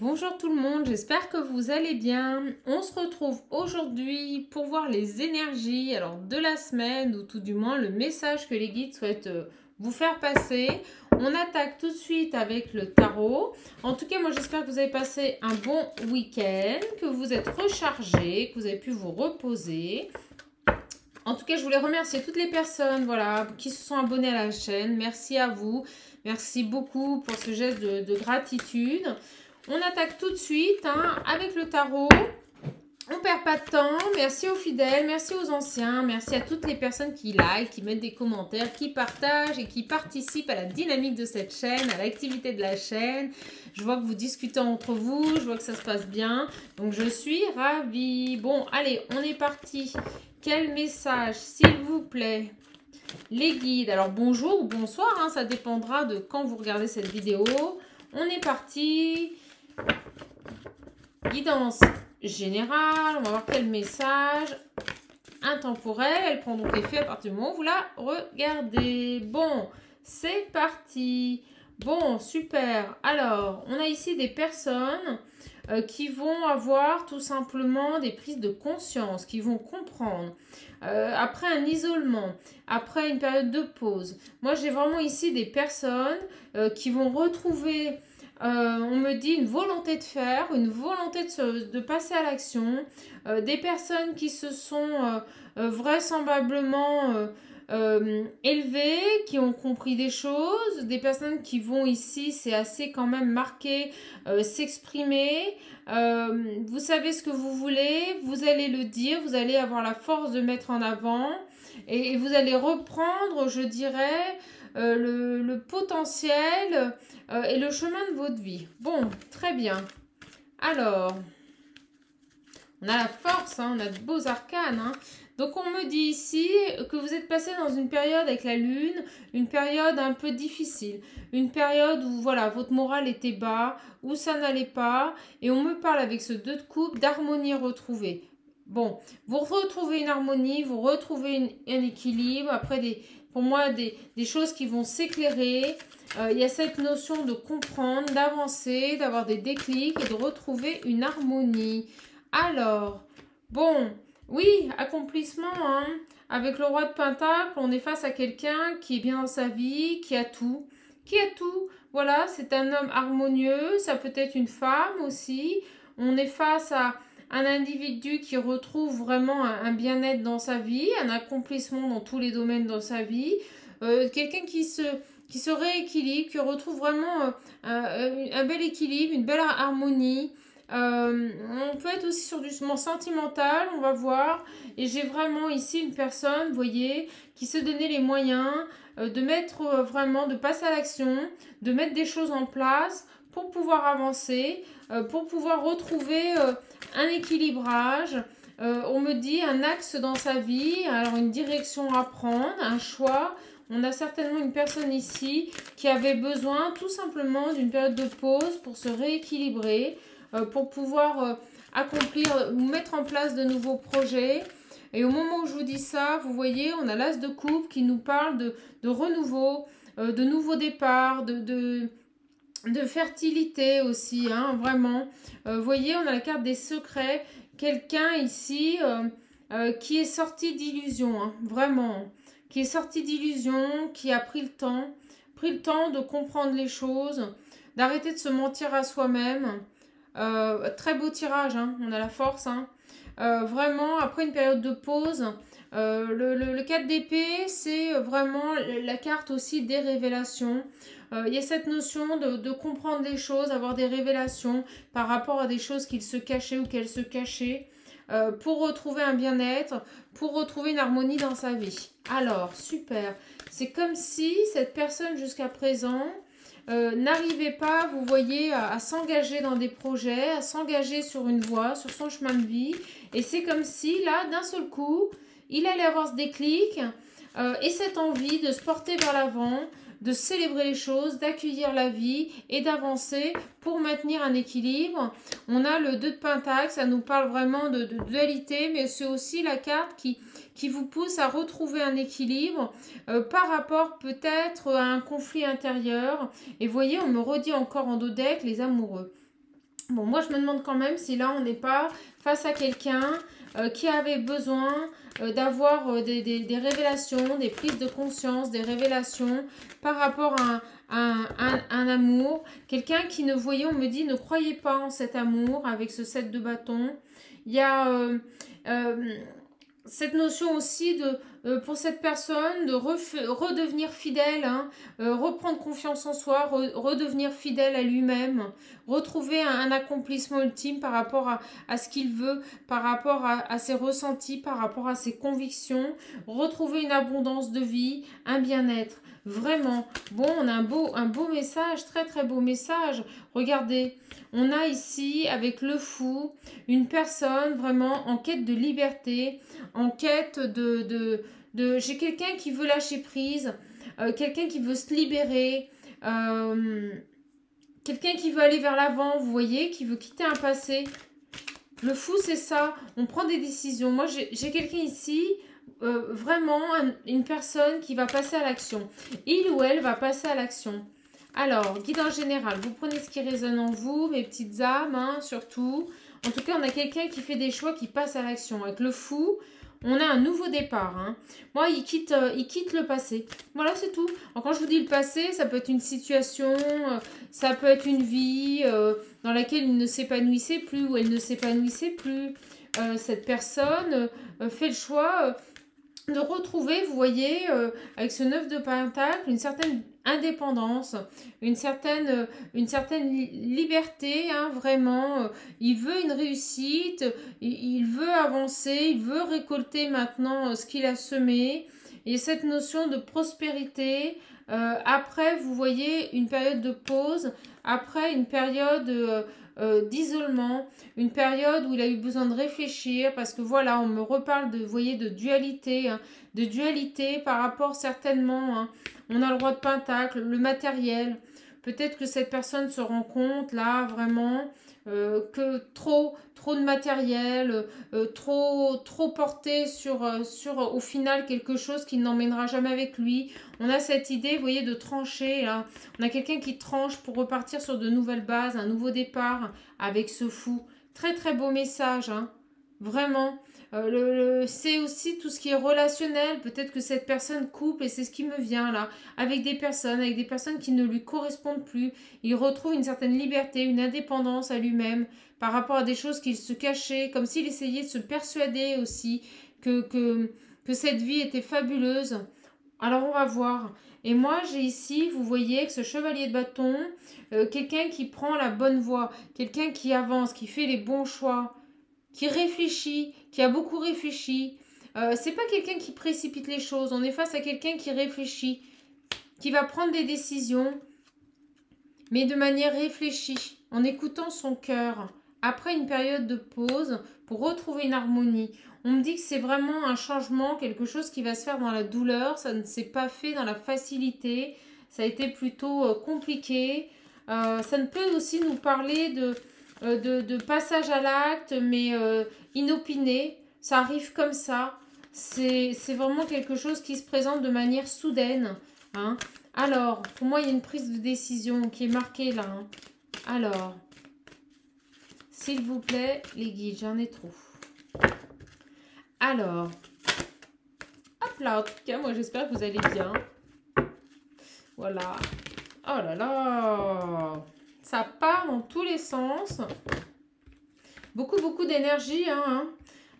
Bonjour tout le monde, j'espère que vous allez bien. On se retrouve aujourd'hui pour voir les énergies de la semaine ou tout du moins le message que les guides souhaitent vous faire passer. On attaque tout de suite avec le tarot. En tout cas, moi j'espère que vous avez passé un bon week-end, que vous êtes rechargés, que vous avez pu vous reposer. En tout cas, je voulais remercier toutes les personnes qui se sont abonnées à la chaîne. Merci à vous. Merci beaucoup pour ce geste de gratitude. On attaque tout de suite avec le tarot. On ne perd pas de temps. Merci aux fidèles, merci aux anciens, merci à toutes les personnes qui like, qui mettent des commentaires, qui partagent et qui participent à la dynamique de cette chaîne, à l'activité de la chaîne. Je vois que vous discutez entre vous, je vois que ça se passe bien. Donc, je suis ravie. Bon, allez, on est parti. Quel message, s'il vous plaît, les guides? Alors, bonjour ou bonsoir, ça dépendra de quand vous regardez cette vidéo. On est parti. Guidance générale, on va voir quel message. Intemporel, elle prend donc effet à partir du moment où vous la regardez. Bon, c'est parti. Bon, super. Alors, on a ici des personnes qui vont avoir tout simplement des prises de conscience, qui vont comprendre. Après un isolement, après une période de pause. Moi, j'ai vraiment ici des personnes qui vont retrouver... on me dit une volonté de faire, une volonté de passer à l'action, des personnes qui se sont vraisemblablement élevées, qui ont compris des choses, des personnes qui vont ici, c'est assez quand même marqué, s'exprimer. Vous savez ce que vous voulez, vous allez le dire, vous allez avoir la force de mettre en avant et vous allez reprendre, je dirais, le potentiel et le chemin de votre vie. Bon, très bien. Alors, on a la force, on a de beaux arcanes. Donc, on me dit ici que vous êtes passé dans une période avec la lune, une période un peu difficile, une période où, voilà, votre morale était bas, où ça n'allait pas, et on me parle avec ce 2 de coupe d'harmonie retrouvée. Bon, vous retrouvez une harmonie, vous retrouvez un équilibre, après pour moi, des choses qui vont s'éclairer. Il y a cette notion de comprendre, d'avancer, d'avoir des déclics et de retrouver une harmonie. Alors, bon, oui, accomplissement, avec le roi de Pentacle, on est face à quelqu'un qui est bien dans sa vie, qui a tout. Qui a tout. Voilà, c'est un homme harmonieux, ça peut être une femme aussi. On est face à un individu qui retrouve vraiment un bien-être dans sa vie, un accomplissement dans tous les domaines dans sa vie. Quelqu'un qui se rééquilibre, qui retrouve vraiment un bel équilibre, une belle harmonie. On peut être aussi sur du sentimental, on va voir. Et j'ai vraiment ici une personne, vous voyez, qui se donnait les moyens de mettre vraiment, de passer à l'action, de mettre des choses en place pour pouvoir avancer, pour pouvoir retrouver un équilibrage. On me dit un axe dans sa vie, alors une direction à prendre, un choix. On a certainement une personne ici qui avait besoin tout simplement d'une période de pause pour se rééquilibrer, pour pouvoir accomplir ou mettre en place de nouveaux projets. Et au moment où je vous dis ça, vous voyez, on a l'as de coupe qui nous parle de renouveau, de nouveau départ, de fertilité aussi, vraiment. Vous voyez, on a la carte des secrets. Quelqu'un ici qui est sorti d'illusion, vraiment. Qui est sorti d'illusion, qui a pris le temps de comprendre les choses, d'arrêter de se mentir à soi-même. Très beau tirage, on a la force. Vraiment, après une période de pause, le 4 d'épée, c'est vraiment la carte aussi des révélations. Il y a cette notion de comprendre les choses, avoir des révélations par rapport à des choses qu'il se cachait ou qu'elle se cachait, pour retrouver un bien-être, pour retrouver une harmonie dans sa vie. Alors, super. C'est comme si cette personne jusqu'à présent n'arrivait pas, vous voyez, à s'engager dans des projets, à s'engager sur une voie, sur son chemin de vie. Et c'est comme si, là, d'un seul coup, il allait avoir ce déclic et cette envie de se porter vers l'avant, de célébrer les choses, d'accueillir la vie et d'avancer pour maintenir un équilibre. On a le 2 de Pentacle, ça nous parle vraiment de dualité, mais c'est aussi la carte qui vous pousse à retrouver un équilibre par rapport peut-être à un conflit intérieur. Et voyez, on me redit encore en dodec les amoureux. Bon, moi, je me demande quand même si là, on n'est pas face à quelqu'un qui avait besoin d'avoir des révélations, des prises de conscience, des révélations par rapport à un amour. Quelqu'un qui ne voyait, on me dit, ne croyait pas en cet amour avec ce 7 de bâton. Il y a cette notion aussi de, pour cette personne de redevenir fidèle, hein, reprendre confiance en soi, redevenir fidèle à lui-même, retrouver un accomplissement ultime par rapport à ce qu'il veut, par rapport à ses ressentis, par rapport à ses convictions, retrouver une abondance de vie, un bien-être. Vraiment, bon, on a un beau message, très très beau message. Regardez, on a ici, avec le fou, une personne vraiment en quête de liberté, en quête j'ai quelqu'un qui veut lâcher prise, quelqu'un qui veut se libérer, quelqu'un qui veut aller vers l'avant, vous voyez, qui veut quitter un passé. Le fou, c'est ça, on prend des décisions. Moi, j'ai quelqu'un ici, vraiment une personne qui va passer à l'action. Il ou elle va passer à l'action. Alors, guide en général, vous prenez ce qui résonne en vous, mes petites âmes, hein, surtout. En tout cas, on a quelqu'un qui fait des choix, qui passe à l'action. Avec le fou, on a un nouveau départ. Hein. Moi, il quitte le passé. Voilà, c'est tout. Alors, quand je vous dis le passé, ça peut être une situation, ça peut être une vie dans laquelle il ne s'épanouissait plus ou elle ne s'épanouissait plus. Cette personne fait le choix de retrouver, vous voyez, avec ce 9 de Pentacle, une certaine indépendance, une certaine liberté, hein, vraiment. Il veut une réussite, il veut avancer, il veut récolter maintenant ce qu'il a semé. Et cette notion de prospérité, après, vous voyez, une période de pause, après une période d'isolement, une période où il a eu besoin de réfléchir, parce que voilà, on me reparle de, vous voyez, de dualité, hein, de dualité par rapport certainement, hein, on a le roi de Pentacle, le matériel, peut-être que cette personne se rend compte là vraiment que trop de matériel, trop porté sur au final quelque chose qui n'emmènera jamais avec lui. On a cette idée, vous voyez, de trancher là. On a quelqu'un qui tranche pour repartir sur de nouvelles bases, un nouveau départ avec ce fou. Très très beau message, hein. Vraiment. C'est aussi tout ce qui est relationnel. Peut-être que cette personne couple, et c'est ce qui me vient là, avec des personnes qui ne lui correspondent plus. Il retrouve une certaine liberté, une indépendance à lui-même par rapport à des choses qu'il se cachait, comme s'il essayait de se persuader aussi que cette vie était fabuleuse. Alors on va voir. Et moi j'ai ici, vous voyez, que ce chevalier de bâton, quelqu'un qui prend la bonne voie, quelqu'un qui avance, qui fait les bons choix, qui réfléchit, qui a beaucoup réfléchi. C'est pas quelqu'un qui précipite les choses. On est face à quelqu'un qui réfléchit, qui va prendre des décisions, mais de manière réfléchie, en écoutant son cœur. Après une période de pause, pour retrouver une harmonie. On me dit que c'est vraiment un changement, quelque chose qui va se faire dans la douleur. Ça ne s'est pas fait dans la facilité. Ça a été plutôt compliqué. Ça ne peut aussi nous parler de passage à l'acte, mais inopiné. Ça arrive comme ça. C'est vraiment quelque chose qui se présente de manière soudaine. Hein. Alors, pour moi, il y a une prise de décision qui est marquée là. Hein. Alors, s'il vous plaît, les guides, j'en ai trop. Alors, hop là, en tout cas, moi, j'espère que vous allez bien. Voilà. Oh là là, ça part dans tous les sens. Beaucoup d'énergie, hein.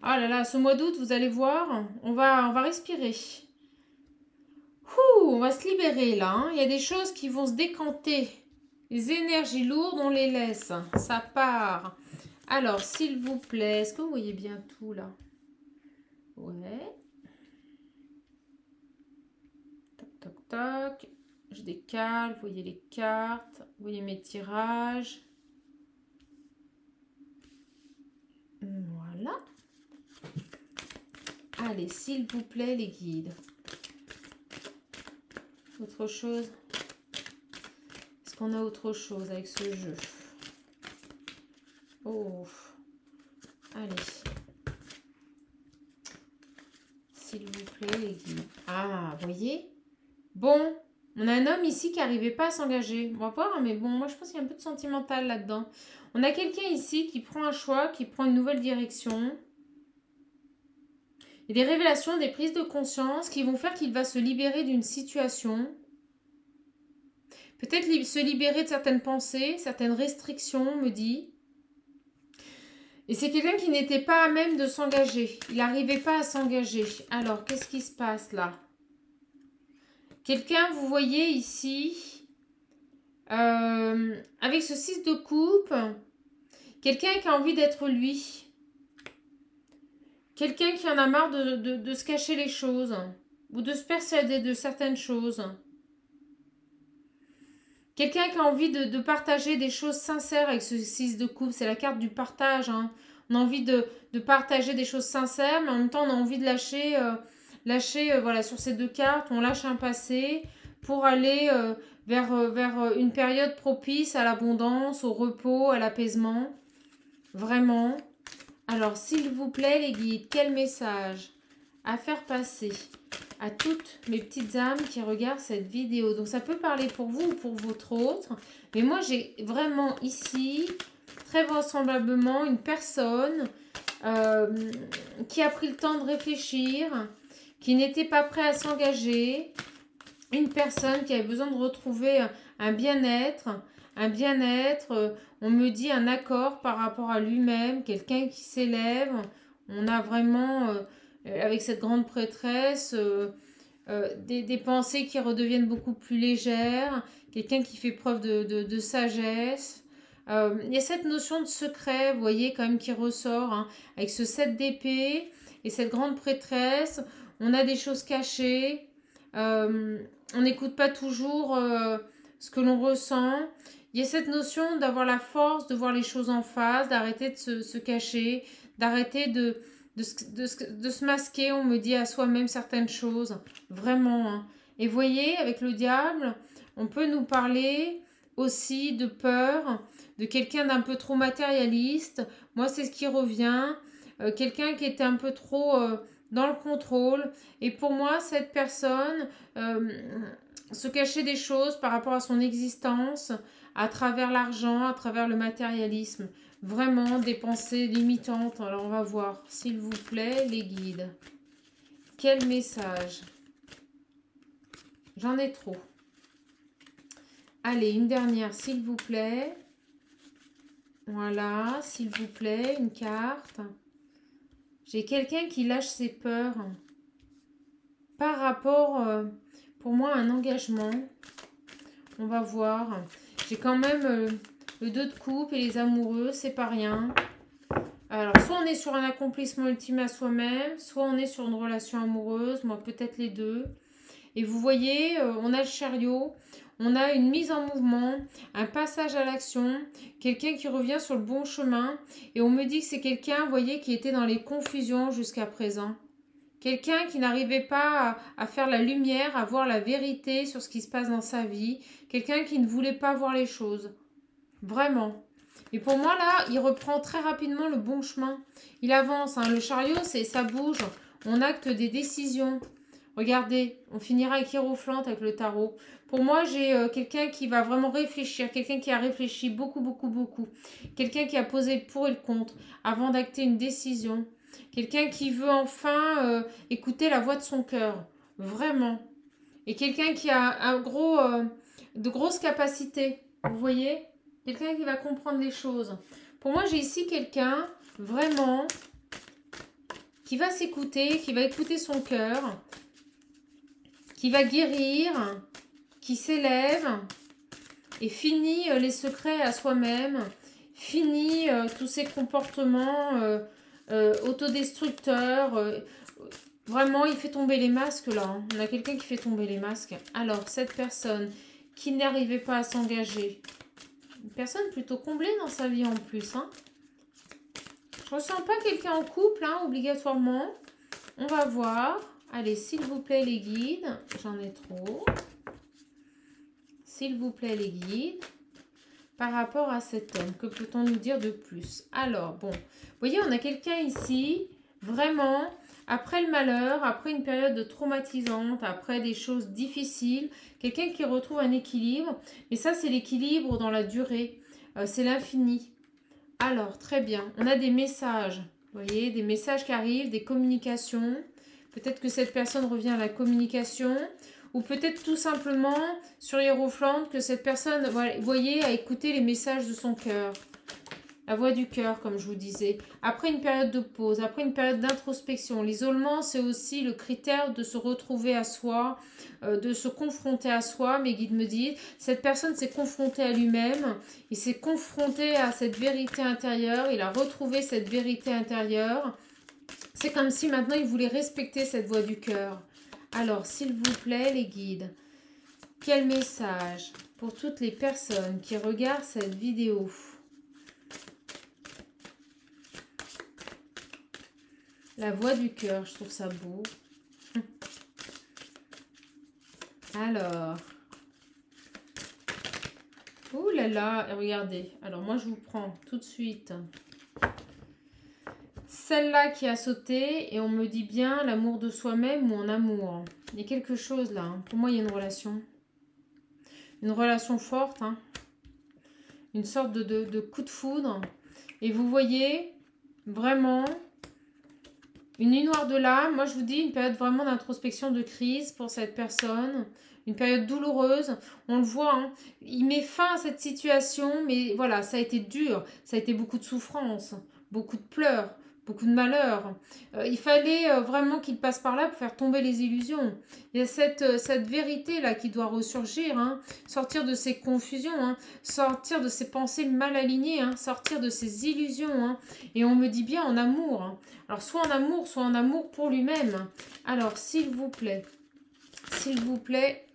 Ah là là, ce mois d'août, vous allez voir, on va respirer. Ouh, on va se libérer là. Hein. Il y a des choses qui vont se décanter. Les énergies lourdes, on les laisse. Ça part. Alors, s'il vous plaît, est-ce que vous voyez bien tout là? Ouais. Toc, toc, toc. Je décale, vous voyez les cartes, vous voyez mes tirages. Voilà. Allez, s'il vous plaît, les guides. Autre chose? Est-ce qu'on a autre chose avec ce jeu? Oh. Allez. S'il vous plaît, les guides. Ah, vous voyez? Bon, On a un homme ici qui n'arrivait pas à s'engager. On va voir, mais bon, moi je pense qu'il y a un peu de sentimental là-dedans. On a quelqu'un ici qui prend un choix, qui prend une nouvelle direction. Il y a des révélations, des prises de conscience qui vont faire qu'il va se libérer d'une situation. Peut-être se libérer de certaines pensées, certaines restrictions, on me dit. Et c'est quelqu'un qui n'était pas à même de s'engager. Il n'arrivait pas à s'engager. Alors, qu'est-ce qui se passe là? Quelqu'un, vous voyez ici, avec ce 6 de coupe, quelqu'un qui a envie d'être lui. Quelqu'un qui en a marre de se cacher les choses ou de se persuader de certaines choses. Quelqu'un qui a envie de partager des choses sincères avec ce 6 de coupe. C'est la carte du partage. Hein. On a envie de partager des choses sincères, mais en même temps, on a envie de lâcher, voilà, sur ces deux cartes, on lâche un passé pour aller vers une période propice à l'abondance, au repos, à l'apaisement. Vraiment. Alors, s'il vous plaît, les guides, quel message à faire passer à toutes mes petites âmes qui regardent cette vidéo? Donc, ça peut parler pour vous ou pour votre autre. Mais moi, j'ai vraiment ici, très vraisemblablement, une personne qui a pris le temps de réfléchir, qui n'était pas prêt à s'engager. Une personne qui avait besoin de retrouver un bien-être, on me dit un accord par rapport à lui-même, quelqu'un qui s'élève. On a vraiment, avec cette grande prêtresse, des pensées qui redeviennent beaucoup plus légères, quelqu'un qui fait preuve de sagesse. Il y a cette notion de secret, vous voyez, quand même, qui ressort, hein, avec ce 7 d'épée et cette grande prêtresse. On a des choses cachées. On n'écoute pas toujours ce que l'on ressent. Il y a cette notion d'avoir la force de voir les choses en face, d'arrêter de se cacher, d'arrêter de se masquer, on me dit à soi-même certaines choses. Vraiment. Hein. Et voyez, avec le diable, on peut nous parler aussi de peur, de quelqu'un d'un peu trop matérialiste. Moi, c'est ce qui revient. Quelqu'un qui était un peu trop dans le contrôle. Et pour moi, cette personne se cachait des choses par rapport à son existence, à travers l'argent, à travers le matérialisme. Vraiment des pensées limitantes. Alors, on va voir, s'il vous plaît, les guides. Quel message? J'en ai trop. Allez, une dernière, s'il vous plaît. Voilà, s'il vous plaît, une carte. J'ai quelqu'un qui lâche ses peurs par rapport, pour moi, à un engagement. On va voir. J'ai quand même le 2 de coupe et les amoureux, c'est pas rien. Alors, soit on est sur un accomplissement ultime à soi-même, soit on est sur une relation amoureuse, moi peut-être les deux. Et vous voyez, on a le chariot, on a une mise en mouvement, un passage à l'action, quelqu'un qui revient sur le bon chemin. Et on me dit que c'est quelqu'un, vous voyez, qui était dans les confusions jusqu'à présent. Quelqu'un qui n'arrivait pas à faire la lumière, à voir la vérité sur ce qui se passe dans sa vie. Quelqu'un qui ne voulait pas voir les choses. Vraiment. Et pour moi, là, il reprend très rapidement le bon chemin. Il avance. Hein. Le chariot, ça bouge. On acte des décisions. Regardez, on finira avec Hiérophante, avec le tarot. Pour moi, j'ai quelqu'un qui va vraiment réfléchir. Quelqu'un qui a réfléchi beaucoup, beaucoup, beaucoup. Quelqu'un qui a posé le pour et le contre avant d'acter une décision. Quelqu'un qui veut enfin écouter la voix de son cœur. Vraiment. Et quelqu'un qui a de grosses capacités. Vous voyez ? Quelqu'un qui va comprendre les choses. Pour moi, j'ai ici quelqu'un, vraiment, qui va s'écouter, qui va écouter son cœur, qui va guérir, qui s'élève et finit les secrets à soi-même, finit tous ces comportements autodestructeurs. Vraiment, il fait tomber les masques là. Hein. On a quelqu'un qui fait tomber les masques. Alors, cette personne qui n'arrivait pas à s'engager, une personne plutôt comblée dans sa vie en plus. Hein. Je ne ressens pas quelqu'un en couple, hein, obligatoirement. On va voir. Allez, s'il vous plaît, les guides. J'en ai trop. S'il vous plaît, les guides. Par rapport à cet homme, que peut-on nous dire de plus? Alors, bon. Vous voyez, on a quelqu'un ici, vraiment, Après le malheur, après une période traumatisante, après des choses difficiles, quelqu'un qui retrouve un équilibre. Et ça, c'est l'équilibre dans la durée. C'est l'infini. Alors, très bien. On a des messages. Vous voyez, des messages qui arrivent, des communications. Peut-être que cette personne revient à la communication. Ou peut-être tout simplement, sur Hiérophante, que cette personne, vous voyez, a écouté les messages de son cœur. La voix du cœur, comme je vous disais. Après une période de pause, après une période d'introspection. L'isolement, c'est aussi le critère de se retrouver à soi, de se confronter à soi. Mes guides me disent, cette personne s'est confrontée à lui-même. Il s'est confronté à cette vérité intérieure. Il a retrouvé cette vérité intérieure. C'est comme si maintenant, il voulait respecter cette voix du cœur. Alors, s'il vous plaît, les guides, quel message pour toutes les personnes qui regardent cette vidéo ? La voix du cœur, je trouve ça beau. Alors. Ouh là là, regardez. Alors moi, je vous prends tout de suite celle-là qui a sauté. Et on me dit bien l'amour de soi-même ou en amour. Il y a quelque chose là. Pour moi, il y a une relation. Une relation forte. Une sorte de coup de foudre. Et vous voyez, vraiment... Une nuit noire de l'âme, moi je vous dis une période vraiment d'introspection, de crise pour cette personne. Une période douloureuse, on le voit, il met fin à cette situation, mais voilà, ça a été dur, ça a été beaucoup de souffrance, beaucoup de pleurs, beaucoup de malheur. Il fallait vraiment qu'il passe par là pour faire tomber les illusions. Il y a cette vérité-là qui doit ressurgir, sortir de ces confusions, sortir de ces pensées mal alignées, sortir de ces illusions. Et on me dit bien en amour. Alors, soit en amour pour lui-même. Alors, s'il vous plaît,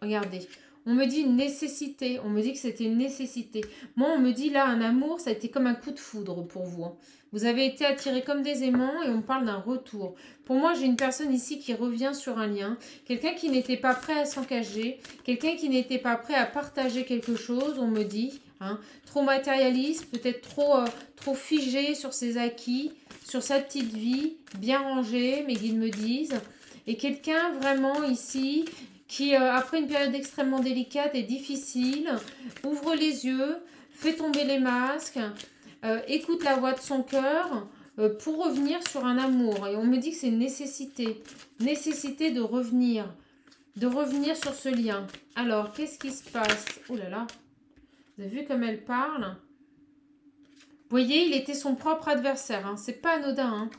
regardez. On me dit une nécessité. On me dit que c'était une nécessité. Moi, on me dit là, un amour, ça a été comme un coup de foudre pour vous. Vous avez été attirés comme des aimants et on parle d'un retour. Pour moi, j'ai une personne ici qui revient sur un lien. Quelqu'un qui n'était pas prêt à s'engager. Quelqu'un qui n'était pas prêt à partager quelque chose, on me dit. Trop matérialiste, peut-être trop figé sur ses acquis, sur sa petite vie, bien rangée, mes guides me disent. Et quelqu'un vraiment ici qui, après une période extrêmement délicate et difficile, ouvre les yeux, fait tomber les masques, écoute la voix de son cœur pour revenir sur un amour. Et on me dit que c'est une nécessité. Nécessité de revenir sur ce lien. Alors, qu'est-ce qui se passe? Oh là là, vous avez vu comme elle parle? Vous voyez, il était son propre adversaire. C'est pas anodin.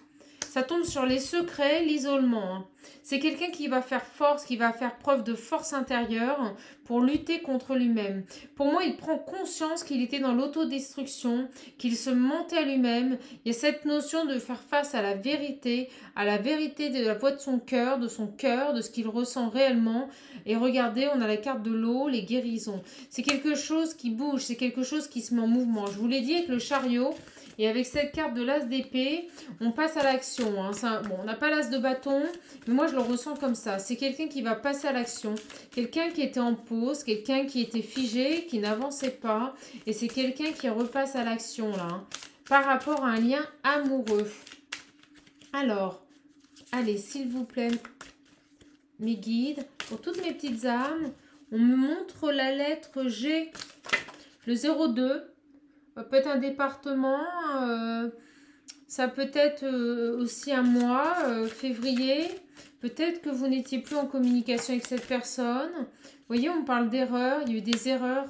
Ça tombe sur les secrets, l'isolement. C'est quelqu'un qui va faire force, qui va faire preuve de force intérieure pour lutter contre lui-même. Pour moi, il prend conscience qu'il était dans l'autodestruction, qu'il se mentait à lui-même. Il y a cette notion de faire face à la vérité de la voix de son cœur, de ce qu'il ressent réellement. Et regardez, on a la carte de l'eau, les guérisons. C'est quelque chose qui bouge, c'est quelque chose qui se met en mouvement. Je vous l'ai dit avec le chariot. Et avec cette carte de l'as d'épée, on passe à l'action. Bon, on n'a pas l'as de bâton, mais moi je le ressens comme ça. C'est quelqu'un qui va passer à l'action. Quelqu'un qui était en pause, quelqu'un qui était figé, qui n'avançait pas. Et c'est quelqu'un qui repasse à l'action là, par rapport à un lien amoureux. Alors, allez, s'il vous plaît, mes guides, pour toutes mes petites âmes, on me montre la lettre G, le 02. Peut être un département, ça peut être aussi un mois, février. Peut-être que vous n'étiez plus en communication avec cette personne. Vous voyez, on parle d'erreurs, il y a eu des erreurs.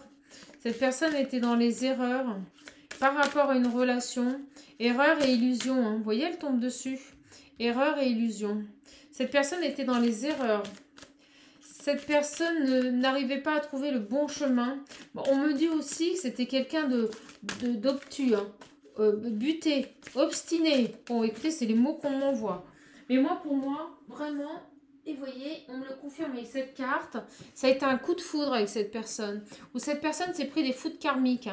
Cette personne était dans les erreurs par rapport à une relation. Erreur et illusion, Vous voyez, elle tombe dessus. Erreur et illusion. Cette personne était dans les erreurs. Cette personne n'arrivait pas à trouver le bon chemin. Bon, on me dit aussi que c'était quelqu'un d'obtus, buté, obstiné. Bon, écoutez, c'est les mots qu'on m'envoie. Mais moi, pour moi, vraiment, et vous voyez, on me le confirme avec cette carte, ça a été un coup de foudre avec cette personne. Ou cette personne s'est pris des foudres karmiques.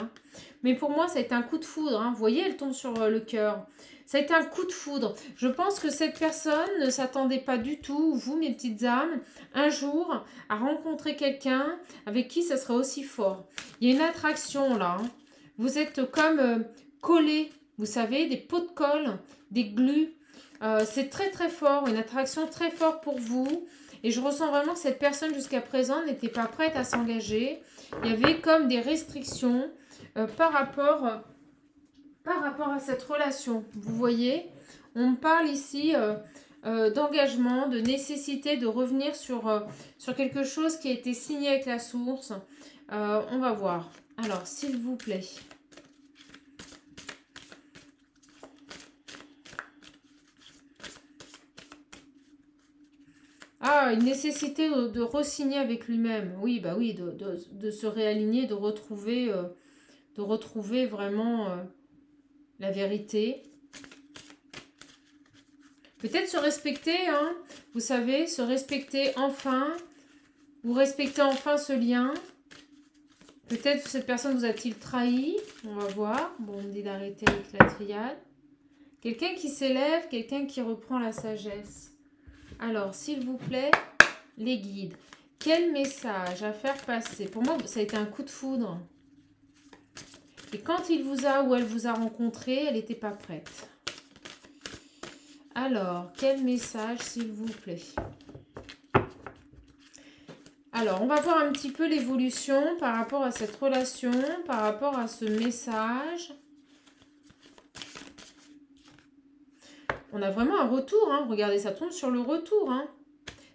Mais pour moi, ça a été un coup de foudre. Vous voyez, elle tombe sur le cœur. Ça a été un coup de foudre. Je pense que cette personne ne s'attendait pas du tout, vous, mes petites âmes, un jour, à rencontrer quelqu'un avec qui ça serait aussi fort. Il y a une attraction là. Vous êtes comme collés, vous savez, des pots de colle, des glues. C'est très très fort, une attraction très forte pour vous. Et je ressens vraiment que cette personne jusqu'à présent n'était pas prête à s'engager. Il y avait comme des restrictions par rapport à cette relation. Vous voyez, on me parle ici d'engagement, de nécessité de revenir sur quelque chose qui a été signé avec la source. On va voir. Alors, s'il vous plaît. Ah, une nécessité de re-signer avec lui-même. Oui, bah oui, de se réaligner, de retrouver vraiment la vérité. Peut-être se respecter, hein. Vous savez, se respecter enfin. Vous respectez enfin ce lien. Peut-être que cette personne vous a-t-il trahi. On va voir. Bon, on me dit d'arrêter avec la triade. Quelqu'un qui s'élève, quelqu'un qui reprend la sagesse. Alors, s'il vous plaît, les guides. Quel message à faire passer? Pour moi, ça a été un coup de foudre. Et quand il vous a ou elle vous a rencontré, elle n'était pas prête. Alors, quel message, s'il vous plaît? Alors, on va voir un petit peu l'évolution par rapport à cette relation, par rapport à ce message. On a vraiment un retour, hein. Regardez, ça tombe sur le retour, hein.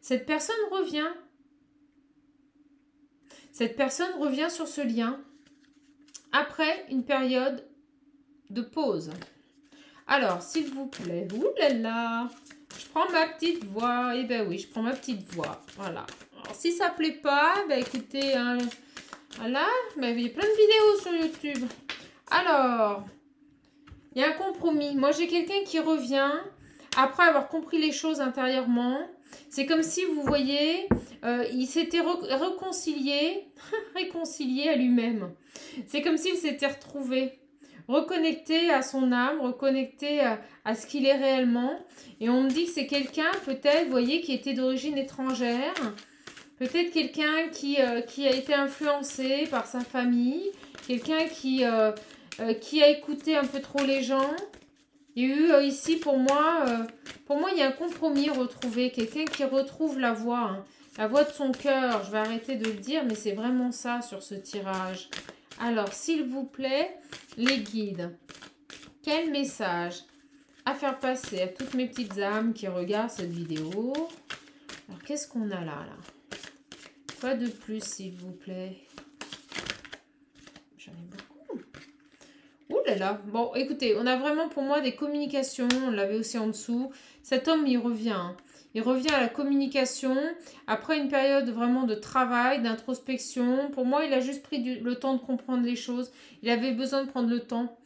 Cette personne revient. Cette personne revient sur ce lien après une période de pause. Alors, s'il vous plaît, oulala, je prends ma petite voix. Eh ben oui, je prends ma petite voix. Voilà. Alors, si ça ne plaît pas, ben écoutez, hein, voilà, ben, il y a plein de vidéos sur YouTube. Alors, il y a un compromis. Moi, j'ai quelqu'un qui revient après avoir compris les choses intérieurement. C'est comme si, vous voyez, il s'était réconcilié à lui-même. C'est comme s'il s'était retrouvé, reconnecté à son âme, reconnecté à ce qu'il est réellement. Et on me dit que c'est quelqu'un, peut-être, vous voyez, qui était d'origine étrangère. Peut-être quelqu'un qui a été influencé par sa famille. Quelqu'un qui a écouté un peu trop les gens. Il y a eu ici, pour moi, il y a un compromis retrouvé. Quelqu'un qui retrouve la voix, hein, la voix de son cœur. Je vais arrêter de le dire, mais c'est vraiment ça sur ce tirage. Alors, s'il vous plaît, les guides, quel message à faire passer à toutes mes petites âmes qui regardent cette vidéo? Alors, qu'est-ce qu'on a là? Pas de plus, s'il vous plaît. J'en ai beaucoup. Ouh là là. Bon, écoutez, on a vraiment pour moi des communications. On l'avait aussi en dessous. Cet homme, il revient. Hein. Il revient à la communication après une période vraiment de travail, d'introspection. Pour moi, il a juste pris le temps de comprendre les choses. Il avait besoin de prendre le temps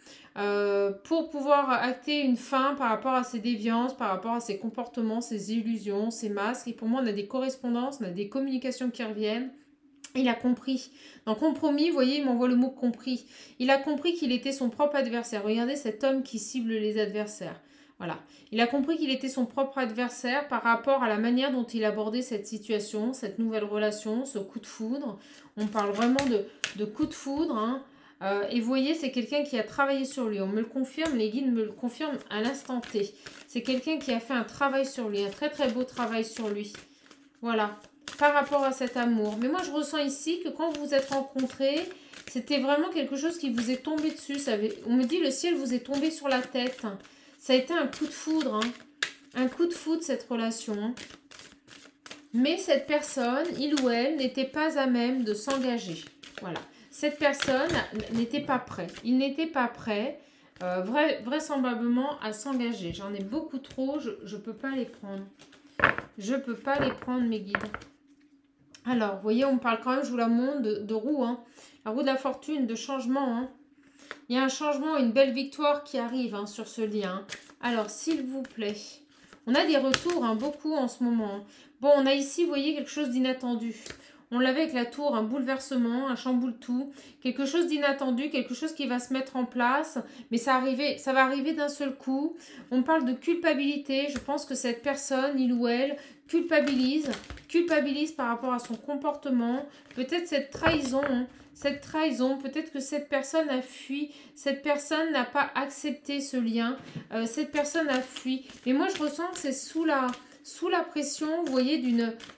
pour pouvoir acter une fin par rapport à ses déviances, par rapport à ses comportements, ses illusions, ses masques. Et pour moi, on a des correspondances, on a des communications qui reviennent. Il a compris. Dans compromis, vous voyez, il m'envoie le mot compris. Il a compris qu'il était son propre adversaire. Regardez cet homme qui cible les adversaires. Voilà. Il a compris qu'il était son propre adversaire par rapport à la manière dont il abordait cette situation, cette nouvelle relation, ce coup de foudre. On parle vraiment de coup de foudre. Hein. Et vous voyez, c'est quelqu'un qui a travaillé sur lui. On me le confirme, les guides me le confirment à l'instant T. C'est quelqu'un qui a fait un travail sur lui, un très très beau travail sur lui. Voilà. Par rapport à cet amour. Mais moi, je ressens ici que quand vous vous êtes rencontrés, c'était vraiment quelque chose qui vous est tombé dessus. On me dit, le ciel vous est tombé sur la tête. Ça a été un coup de foudre. Hein. Un coup de foudre, cette relation. Hein. Mais cette personne, il ou elle, n'était pas à même de s'engager. Voilà. Cette personne n'était pas prêt. Il n'était pas prêt, vraisemblablement, à s'engager. J'en ai beaucoup trop. Je ne peux pas les prendre. Je ne peux pas les prendre, mes guides. Alors, vous voyez, on me parle quand même, je vous la montre, de roue. Hein. La roue de la fortune, de changement. Hein. Il y a un changement, une belle victoire qui arrive hein, sur ce lien. Alors, s'il vous plaît. On a des retours, hein, beaucoup en ce moment. Bon, on a ici, vous voyez, quelque chose d'inattendu. On l'avait avec la tour, un bouleversement, un chamboule-tout, quelque chose d'inattendu, quelque chose qui va se mettre en place, mais ça va arriver d'un seul coup. On parle de culpabilité. Je pense que cette personne, il ou elle, culpabilise par rapport à son comportement. Peut-être cette trahison, peut-être que cette personne a fui, cette personne n'a pas accepté ce lien, cette personne a fui. Mais moi, je ressens que c'est sous la pression, vous voyez,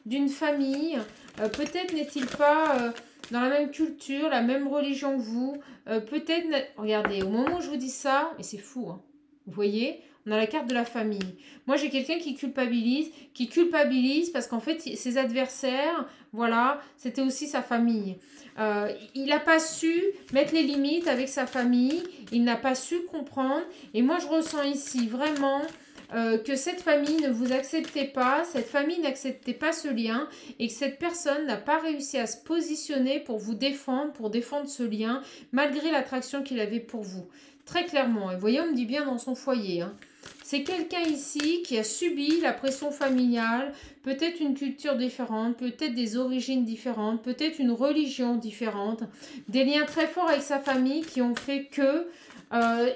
d'une famille. Peut-être n'est-il pas dans la même culture, la même religion que vous. Peut-être, regardez, au moment où je vous dis ça, et c'est fou, hein, vous voyez, on a la carte de la famille. Moi, j'ai quelqu'un qui culpabilise parce qu'en fait, ses adversaires, voilà, c'était aussi sa famille. Il n'a pas su mettre les limites avec sa famille, il n'a pas su comprendre. Et moi, je ressens ici vraiment que cette famille ne vous acceptait pas, cette famille n'acceptait pas ce lien et que cette personne n'a pas réussi à se positionner pour vous défendre, pour défendre ce lien, malgré l'attraction qu'il avait pour vous. Très clairement, et vous voyez, on me dit bien dans son foyer, hein. C'est quelqu'un ici qui a subi la pression familiale, peut-être une culture différente, peut-être des origines différentes, peut-être une religion différente, des liens très forts avec sa famille qui ont fait que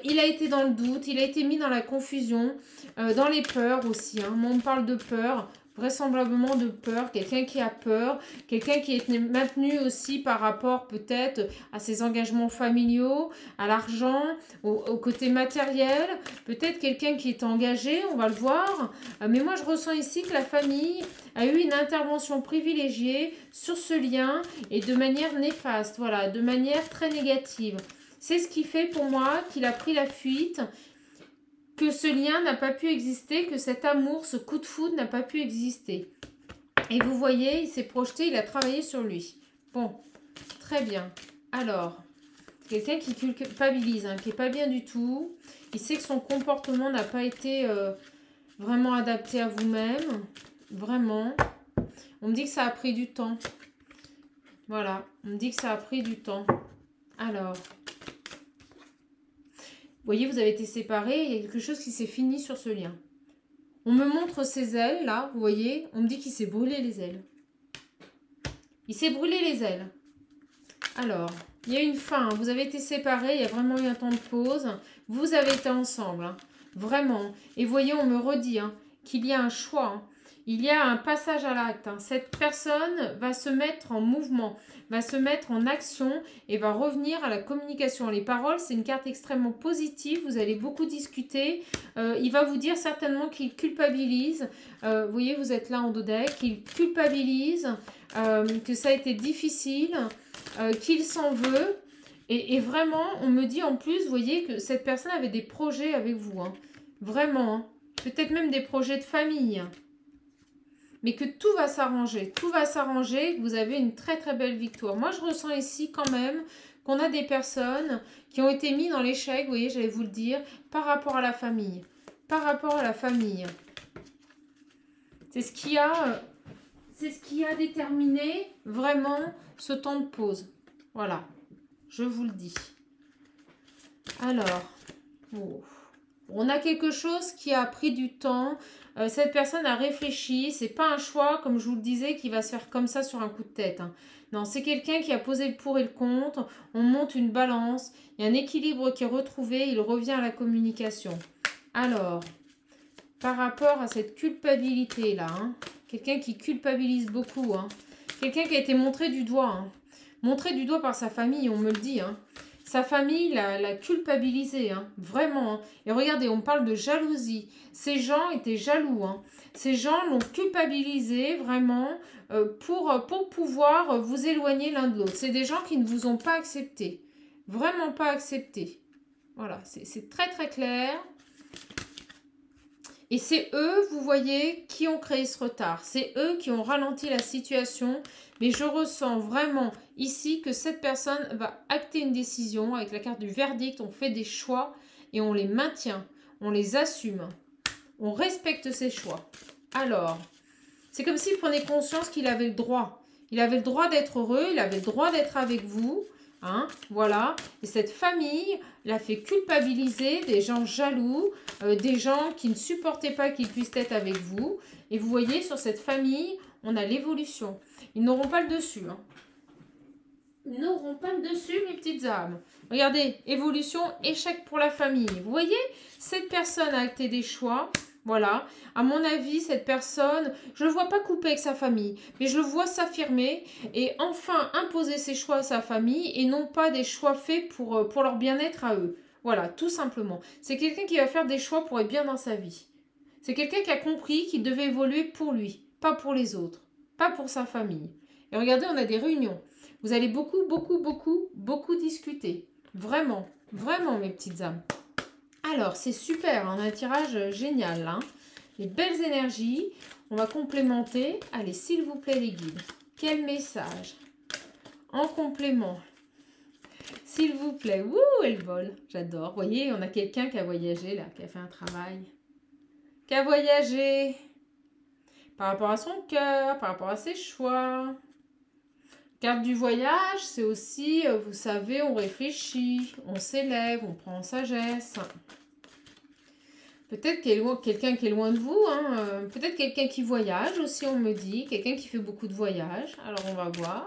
il a été dans le doute, il a été mis dans la confusion, dans les peurs aussi. Hein. On parle de peur, vraisemblablement de peur, quelqu'un qui a peur, quelqu'un qui est maintenu aussi par rapport peut-être à ses engagements familiaux, à l'argent, au côté matériel, peut-être quelqu'un qui est engagé, on va le voir. Mais moi, je ressens ici que la famille a eu une intervention privilégiée sur ce lien et de manière néfaste, voilà, de manière très négative. C'est ce qui fait pour moi qu'il a pris la fuite, que ce lien n'a pas pu exister, que cet amour, ce coup de foudre n'a pas pu exister. Et vous voyez, il s'est projeté, il a travaillé sur lui. Bon, très bien. Alors, quelqu'un qui culpabilise, hein, qui n'est pas bien du tout. Il sait que son comportement n'a pas été vraiment adapté à vous-même. Vraiment. On me dit que ça a pris du temps. Voilà, on me dit que ça a pris du temps. Alors... Vous voyez, vous avez été séparés, il y a quelque chose qui s'est fini sur ce lien. On me montre ses ailes, là, vous voyez, on me dit qu'il s'est brûlé les ailes. Il s'est brûlé les ailes. Alors, il y a une fin, vous avez été séparés, il y a vraiment eu un temps de pause. Vous avez été ensemble, hein, vraiment. Et vous voyez, on me redit hein, qu'il y a un choix, hein. Il y a un passage à l'acte. Hein. Cette personne va se mettre en mouvement, va se mettre en action et va revenir à la communication. Les paroles, c'est une carte extrêmement positive. Vous allez beaucoup discuter. Il va vous dire certainement qu'il culpabilise. Vous voyez, vous êtes là en dos deck. Qu'il culpabilise, que ça a été difficile, qu'il s'en veut. Et vraiment, on me dit en plus, vous voyez, que cette personne avait des projets avec vous. Hein. Vraiment. Hein. Peut-être même des projets de famille. Mais que tout va s'arranger, que vous avez une très très belle victoire. Moi, je ressens ici quand même qu'on a des personnes qui ont été mises dans l'échec, vous voyez, j'allais vous le dire, par rapport à la famille. Par rapport à la famille. C'est ce qui a déterminé vraiment ce temps de pause. Voilà, je vous le dis. Alors, on a quelque chose qui a pris du temps. Cette personne a réfléchi. C'est pas un choix, comme je vous le disais, qui va se faire comme ça sur un coup de tête. Hein. Non, c'est quelqu'un qui a posé le pour et le contre. On monte une balance. Il y a un équilibre qui est retrouvé. Il revient à la communication. Alors, par rapport à cette culpabilité-là, hein, quelqu'un qui culpabilise beaucoup. Hein, quelqu'un qui a été montré du doigt. Hein, montré du doigt par sa famille, on me le dit. Hein. Sa famille l'a culpabilisé, hein, vraiment. Hein. Et regardez, on parle de jalousie. Ces gens étaient jaloux. Hein. Ces gens l'ont culpabilisé vraiment pour pouvoir vous éloigner l'un de l'autre. C'est des gens qui ne vous ont pas accepté. Vraiment pas accepté. Voilà, c'est très très clair. Et c'est eux, vous voyez, qui ont créé ce retard. C'est eux qui ont ralenti la situation. Mais je ressens vraiment ici que cette personne va acter une décision. Avec la carte du verdict, on fait des choix et on les maintient. On les assume. On respecte ses choix. Alors, c'est comme s'il prenait conscience qu'il avait le droit. Il avait le droit d'être heureux. Il avait le droit d'être avec vous. Hein, voilà. Et cette famille l'a fait culpabiliser des gens jaloux, des gens qui ne supportaient pas qu'ils puissent être avec vous. Et vous voyez, sur cette famille, on a l'évolution. Ils n'auront pas le dessus. Hein. Ils n'auront pas le dessus, mes petites âmes. Regardez, évolution, échec pour la famille. Vous voyez, cette personne a acté des choix. Voilà, à mon avis, cette personne, je ne le vois pas couper avec sa famille, mais je le vois s'affirmer et enfin imposer ses choix à sa famille et non pas des choix faits pour leur bien-être à eux. Voilà, tout simplement. C'est quelqu'un qui va faire des choix pour être bien dans sa vie. C'est quelqu'un qui a compris qu'il devait évoluer pour lui, pas pour les autres, pas pour sa famille. Et regardez, on a des réunions. Vous allez beaucoup discuter. Vraiment, vraiment, mes petites âmes. Alors, c'est super, on a un tirage génial, hein. Les belles énergies, on va complémenter. Allez, s'il vous plaît, les guides, quel message en complément? S'il vous plaît, ouh, elle vole, j'adore. Vous voyez, on a quelqu'un qui a voyagé, là, qui a fait un travail, qui a voyagé par rapport à son cœur, par rapport à ses choix. Carte du voyage, c'est aussi, vous savez, on réfléchit, on s'élève, on prend en sagesse. Peut-être quelqu'un qui est loin de vous, hein. Peut-être quelqu'un qui voyage aussi, on me dit. Quelqu'un qui fait beaucoup de voyages. Alors, on va voir.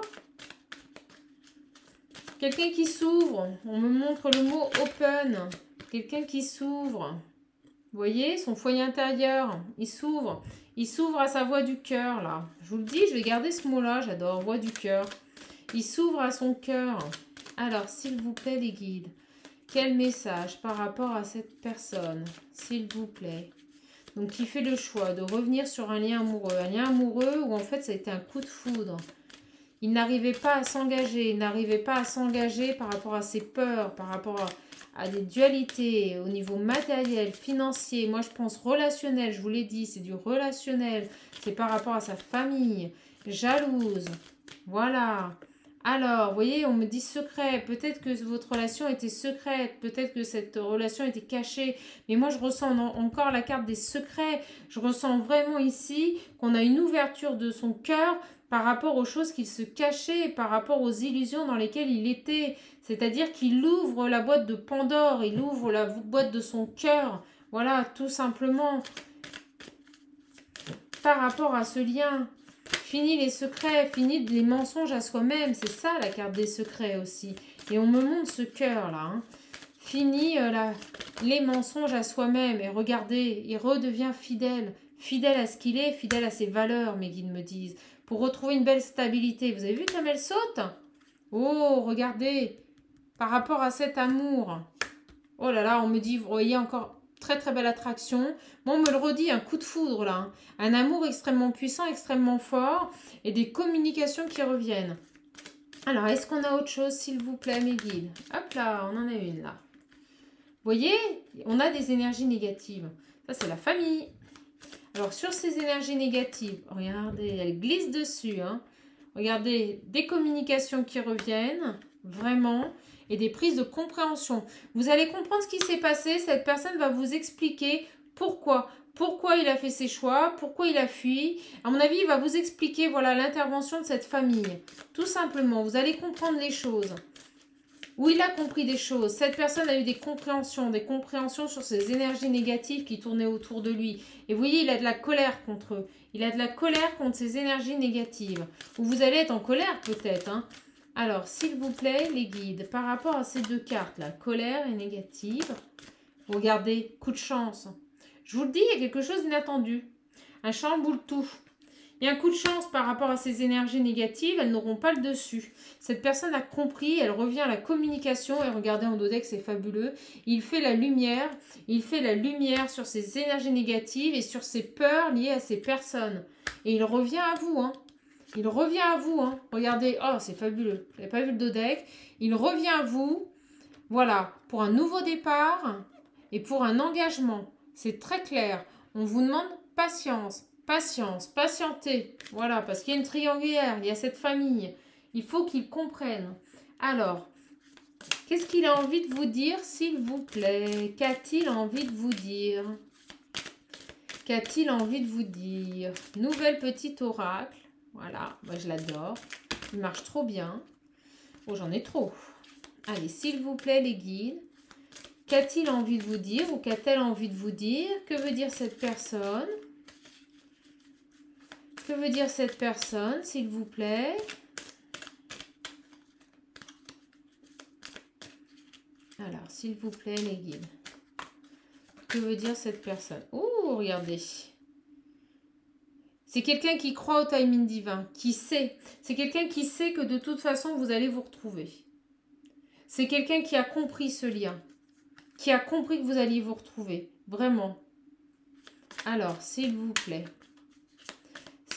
Quelqu'un qui s'ouvre. On me montre le mot open. Quelqu'un qui s'ouvre. Vous voyez, son foyer intérieur, il s'ouvre. Il s'ouvre à sa voix du cœur, là. Je vous le dis, je vais garder ce mot-là, j'adore, voix du cœur. Il s'ouvre à son cœur. Alors, s'il vous plaît, les guides. Quel message par rapport à cette personne, s'il vous plaît? Donc, qui fait le choix de revenir sur un lien amoureux où en fait ça a été un coup de foudre. Il n'arrivait pas à s'engager, il n'arrivait pas à s'engager par rapport à ses peurs, par rapport à des dualités au niveau matériel, financier. Moi, je pense relationnel, je vous l'ai dit, c'est du relationnel. C'est par rapport à sa famille, jalouse. Voilà. Alors, vous voyez, on me dit secret. Peut-être que votre relation était secrète. Peut-être que cette relation était cachée. Mais moi, je ressens encore la carte des secrets. Je ressens vraiment ici qu'on a une ouverture de son cœur par rapport aux choses qu'il se cachait, par rapport aux illusions dans lesquelles il était. C'est-à-dire qu'il ouvre la boîte de Pandore. Il ouvre la boîte de son cœur. Voilà, tout simplement. Par rapport à ce lien. Fini les secrets, fini les mensonges à soi-même. C'est ça la carte des secrets aussi. Et on me montre ce cœur là. Hein. Fini les mensonges à soi-même. Et regardez, il redevient fidèle. Fidèle à ce qu'il est, fidèle à ses valeurs, mes guides me disent. Pour retrouver une belle stabilité. Vous avez vu comme elle saute? Oh, regardez. Par rapport à cet amour. Oh là là, on me dit, vous voyez encore... Très belle attraction. Bon, on me le redit, un coup de foudre là. Hein. Un amour extrêmement puissant, extrêmement fort. Et des communications qui reviennent. Alors, est-ce qu'on a autre chose, s'il vous plaît, mes guides? Hop là, on en a une là. Vous voyez, on a des énergies négatives. Ça, c'est la famille. Alors, sur ces énergies négatives, regardez, elles glissent dessus. Hein. Regardez, des communications qui reviennent. Vraiment. Et des prises de compréhension. Vous allez comprendre ce qui s'est passé. Cette personne va vous expliquer pourquoi. Pourquoi il a fait ses choix, pourquoi il a fui. À mon avis, il va vous expliquer voilà, l'intervention de cette famille. Tout simplement, vous allez comprendre les choses. Où il a compris des choses. Cette personne a eu des compréhensions sur ces énergies négatives qui tournaient autour de lui. Et vous voyez, il a de la colère contre eux. Il a de la colère contre ces énergies négatives. Ou vous allez être en colère peut-être, hein. Alors, s'il vous plaît, les guides, par rapport à ces deux cartes-là, colère et négative, regardez, coup de chance. Je vous le dis, il y a quelque chose d'inattendu. Un chamboule tout. Il y a un coup de chance par rapport à ces énergies négatives, elles n'auront pas le dessus. Cette personne a compris, elle revient à la communication, et regardez en dos deck, c'est fabuleux. Il fait la lumière sur ces énergies négatives et sur ces peurs liées à ces personnes. Et il revient à vous, hein. Il revient à vous, hein. Regardez, oh, c'est fabuleux. Vous n'avez pas vu le dos deck. Il revient à vous, voilà, pour un nouveau départ et pour un engagement. C'est très clair. On vous demande patience, patientez. Voilà, parce qu'il y a une triangulaire, il y a cette famille. Il faut qu'ils comprennent. Alors, qu'est-ce qu'il a envie de vous dire, s'il vous plaît? Qu'a-t-il envie de vous dire? Qu'a-t-il envie de vous dire? Nouvelle petite oracle. Voilà, moi je l'adore. Il marche trop bien. Oh, j'en ai trop. Allez, s'il vous plaît, les guides. Qu'a-t-il envie de vous dire ou qu'a-t-elle envie de vous dire? Que veut dire cette personne? Que veut dire cette personne, s'il vous plaît? Alors, s'il vous plaît, les guides. Que veut dire cette personne? Oh, regardez. C'est quelqu'un qui croit au timing divin, qui sait. C'est quelqu'un qui sait que de toute façon, vous allez vous retrouver. C'est quelqu'un qui a compris ce lien. Qui a compris que vous alliez vous retrouver. Vraiment. Alors, s'il vous plaît.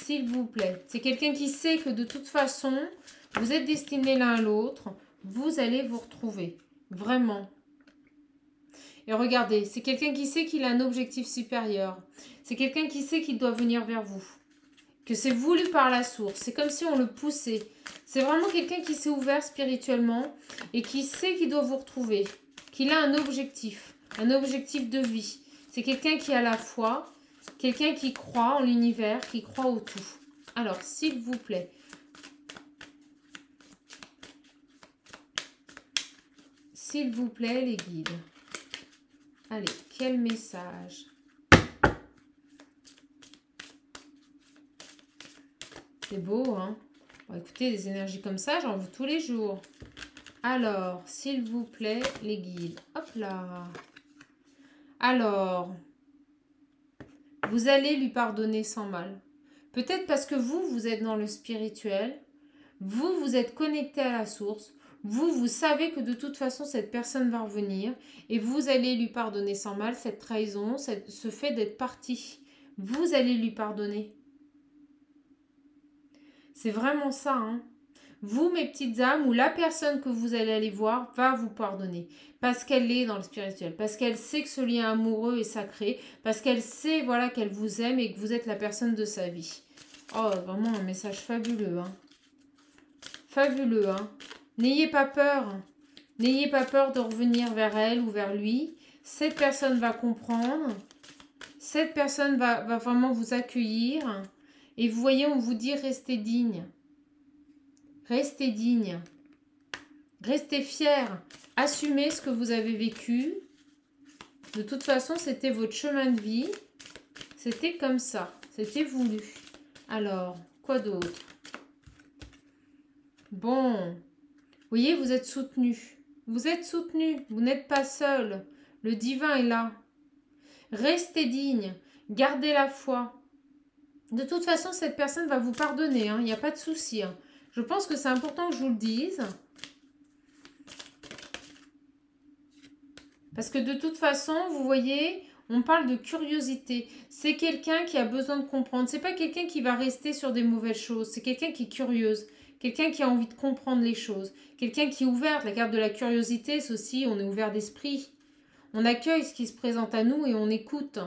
S'il vous plaît. C'est quelqu'un qui sait que de toute façon, vous êtes destinés l'un à l'autre. Vous allez vous retrouver. Vraiment. Et regardez, c'est quelqu'un qui sait qu'il a un objectif supérieur. C'est quelqu'un qui sait qu'il doit venir vers vous. Que c'est voulu par la source. C'est comme si on le poussait. C'est vraiment quelqu'un qui s'est ouvert spirituellement et qui sait qu'il doit vous retrouver. Qu'il a un objectif de vie. C'est quelqu'un qui a la foi, quelqu'un qui croit en l'univers, qui croit au tout. Alors, s'il vous plaît. S'il vous plaît, les guides. Allez, quel message? C'est beau, hein? Bon, écoutez, des énergies comme ça, j'en veux tous les jours. Alors, s'il vous plaît, les guides. Hop là. Alors, vous allez lui pardonner sans mal. Peut-être parce que vous êtes dans le spirituel. Vous êtes connecté à la source. Vous savez que de toute façon, cette personne va revenir. Et vous allez lui pardonner sans mal cette trahison, ce fait d'être parti. Vous allez lui pardonner. C'est vraiment ça, hein. Vous, mes petites âmes, ou la personne que vous allez aller voir va vous pardonner. Parce qu'elle est dans le spirituel. Parce qu'elle sait que ce lien amoureux est sacré. Parce qu'elle sait, voilà, qu'elle vous aime et que vous êtes la personne de sa vie. Oh, vraiment un message fabuleux, hein. Fabuleux, hein. N'ayez pas peur. N'ayez pas peur de revenir vers elle ou vers lui. Cette personne va comprendre. Cette personne va vraiment vous accueillir. Et vous voyez, on vous dit restez digne. Restez digne. Restez fiers. Assumez ce que vous avez vécu. De toute façon, c'était votre chemin de vie. C'était comme ça. C'était voulu. Alors, quoi d'autre? Bon. Vous voyez, vous êtes soutenu. Vous êtes soutenu. Vous n'êtes pas seul. Le divin est là. Restez digne. Gardez la foi. De toute façon, cette personne va vous pardonner. Il n'y a pas de souci. Je pense que c'est important que je vous le dise. Parce que de toute façon, vous voyez, on parle de curiosité. C'est quelqu'un qui a besoin de comprendre. C'est pas quelqu'un qui va rester sur des mauvaises choses. C'est quelqu'un qui est curieuse. Quelqu'un qui a envie de comprendre les choses. Quelqu'un qui est ouvert. La carte de la curiosité, c'est aussi, on est ouvert d'esprit. On accueille ce qui se présente à nous et on écoute.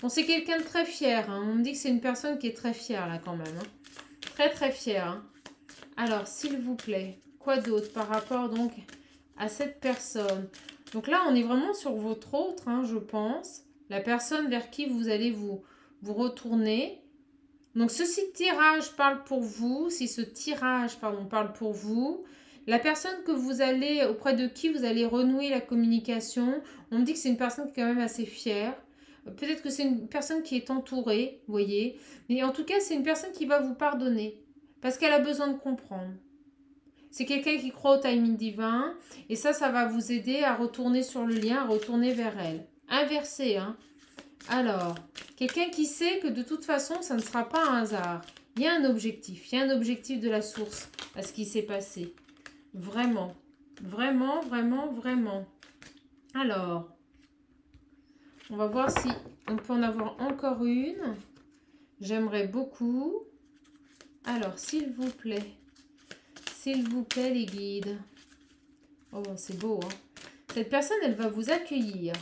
Bon, c'est quelqu'un de très fier. On me dit que c'est une personne qui est très fière, là, quand même. Très, très fière. Alors, s'il vous plaît, quoi d'autre par rapport, donc, à cette personne? Donc là, on est vraiment sur votre autre, je pense. La personne vers qui vous allez vous retourner. Donc, si ce tirage parle pour vous, parle pour vous, la personne que vous allez, auprès de qui vous allez renouer la communication, on me dit que c'est une personne qui est quand même assez fière. Peut-être que c'est une personne qui est entourée, vous voyez. Mais en tout cas, c'est une personne qui va vous pardonner. Parce qu'elle a besoin de comprendre. C'est quelqu'un qui croit au timing divin. Et ça va vous aider à retourner sur le lien, à retourner vers elle. Inversé, Alors, quelqu'un qui sait que de toute façon, ça ne sera pas un hasard. Il y a un objectif. Il y a un objectif de la source à ce qui s'est passé. Vraiment. Vraiment, vraiment, vraiment. Alors, on va voir si on peut en avoir encore une. J'aimerais beaucoup. Alors, s'il vous plaît, les guides. Oh, c'est beau, Cette personne, elle va vous accueillir.